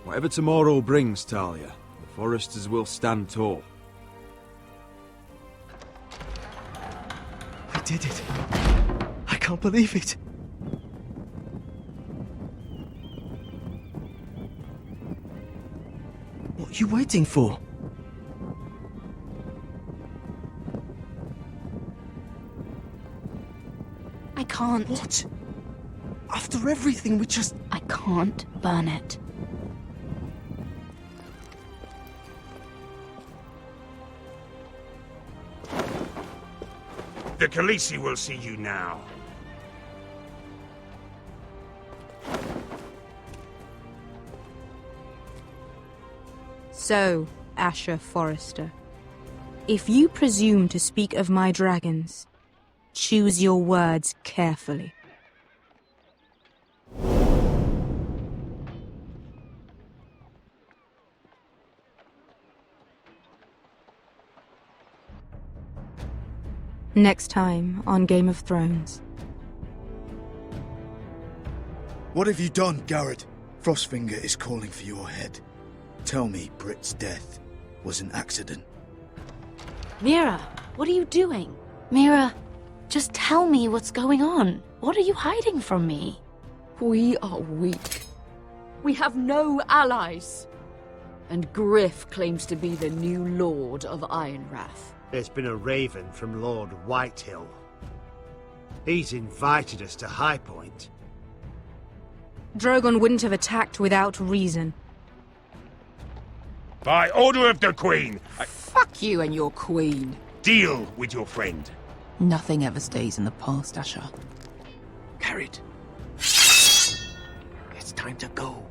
Whatever tomorrow brings, Talia, the Forresters will stand tall. I did it. I can't believe it. What are you waiting for? I can't. What? After everything we just... I can't burn it. The Khaleesi will see you now. So, Asher Forrester, if you presume to speak of my dragons, choose your words carefully. Next time on Game of Thrones. What have you done, Garrett? Frostfinger is calling for your head. Tell me Britt's death was an accident. Mira, what are you doing? Mira, just tell me what's going on. What are you hiding from me? We are weak. We have no allies. And Griff claims to be the new Lord of Ironrath. There's been a raven from Lord Whitehill. He's invited us to High Point. Drogon wouldn't have attacked without reason. By order of the Queen, Fuck you and your queen. Deal with your friend. Nothing ever stays in the past, Asher. Garrett. It's time to go.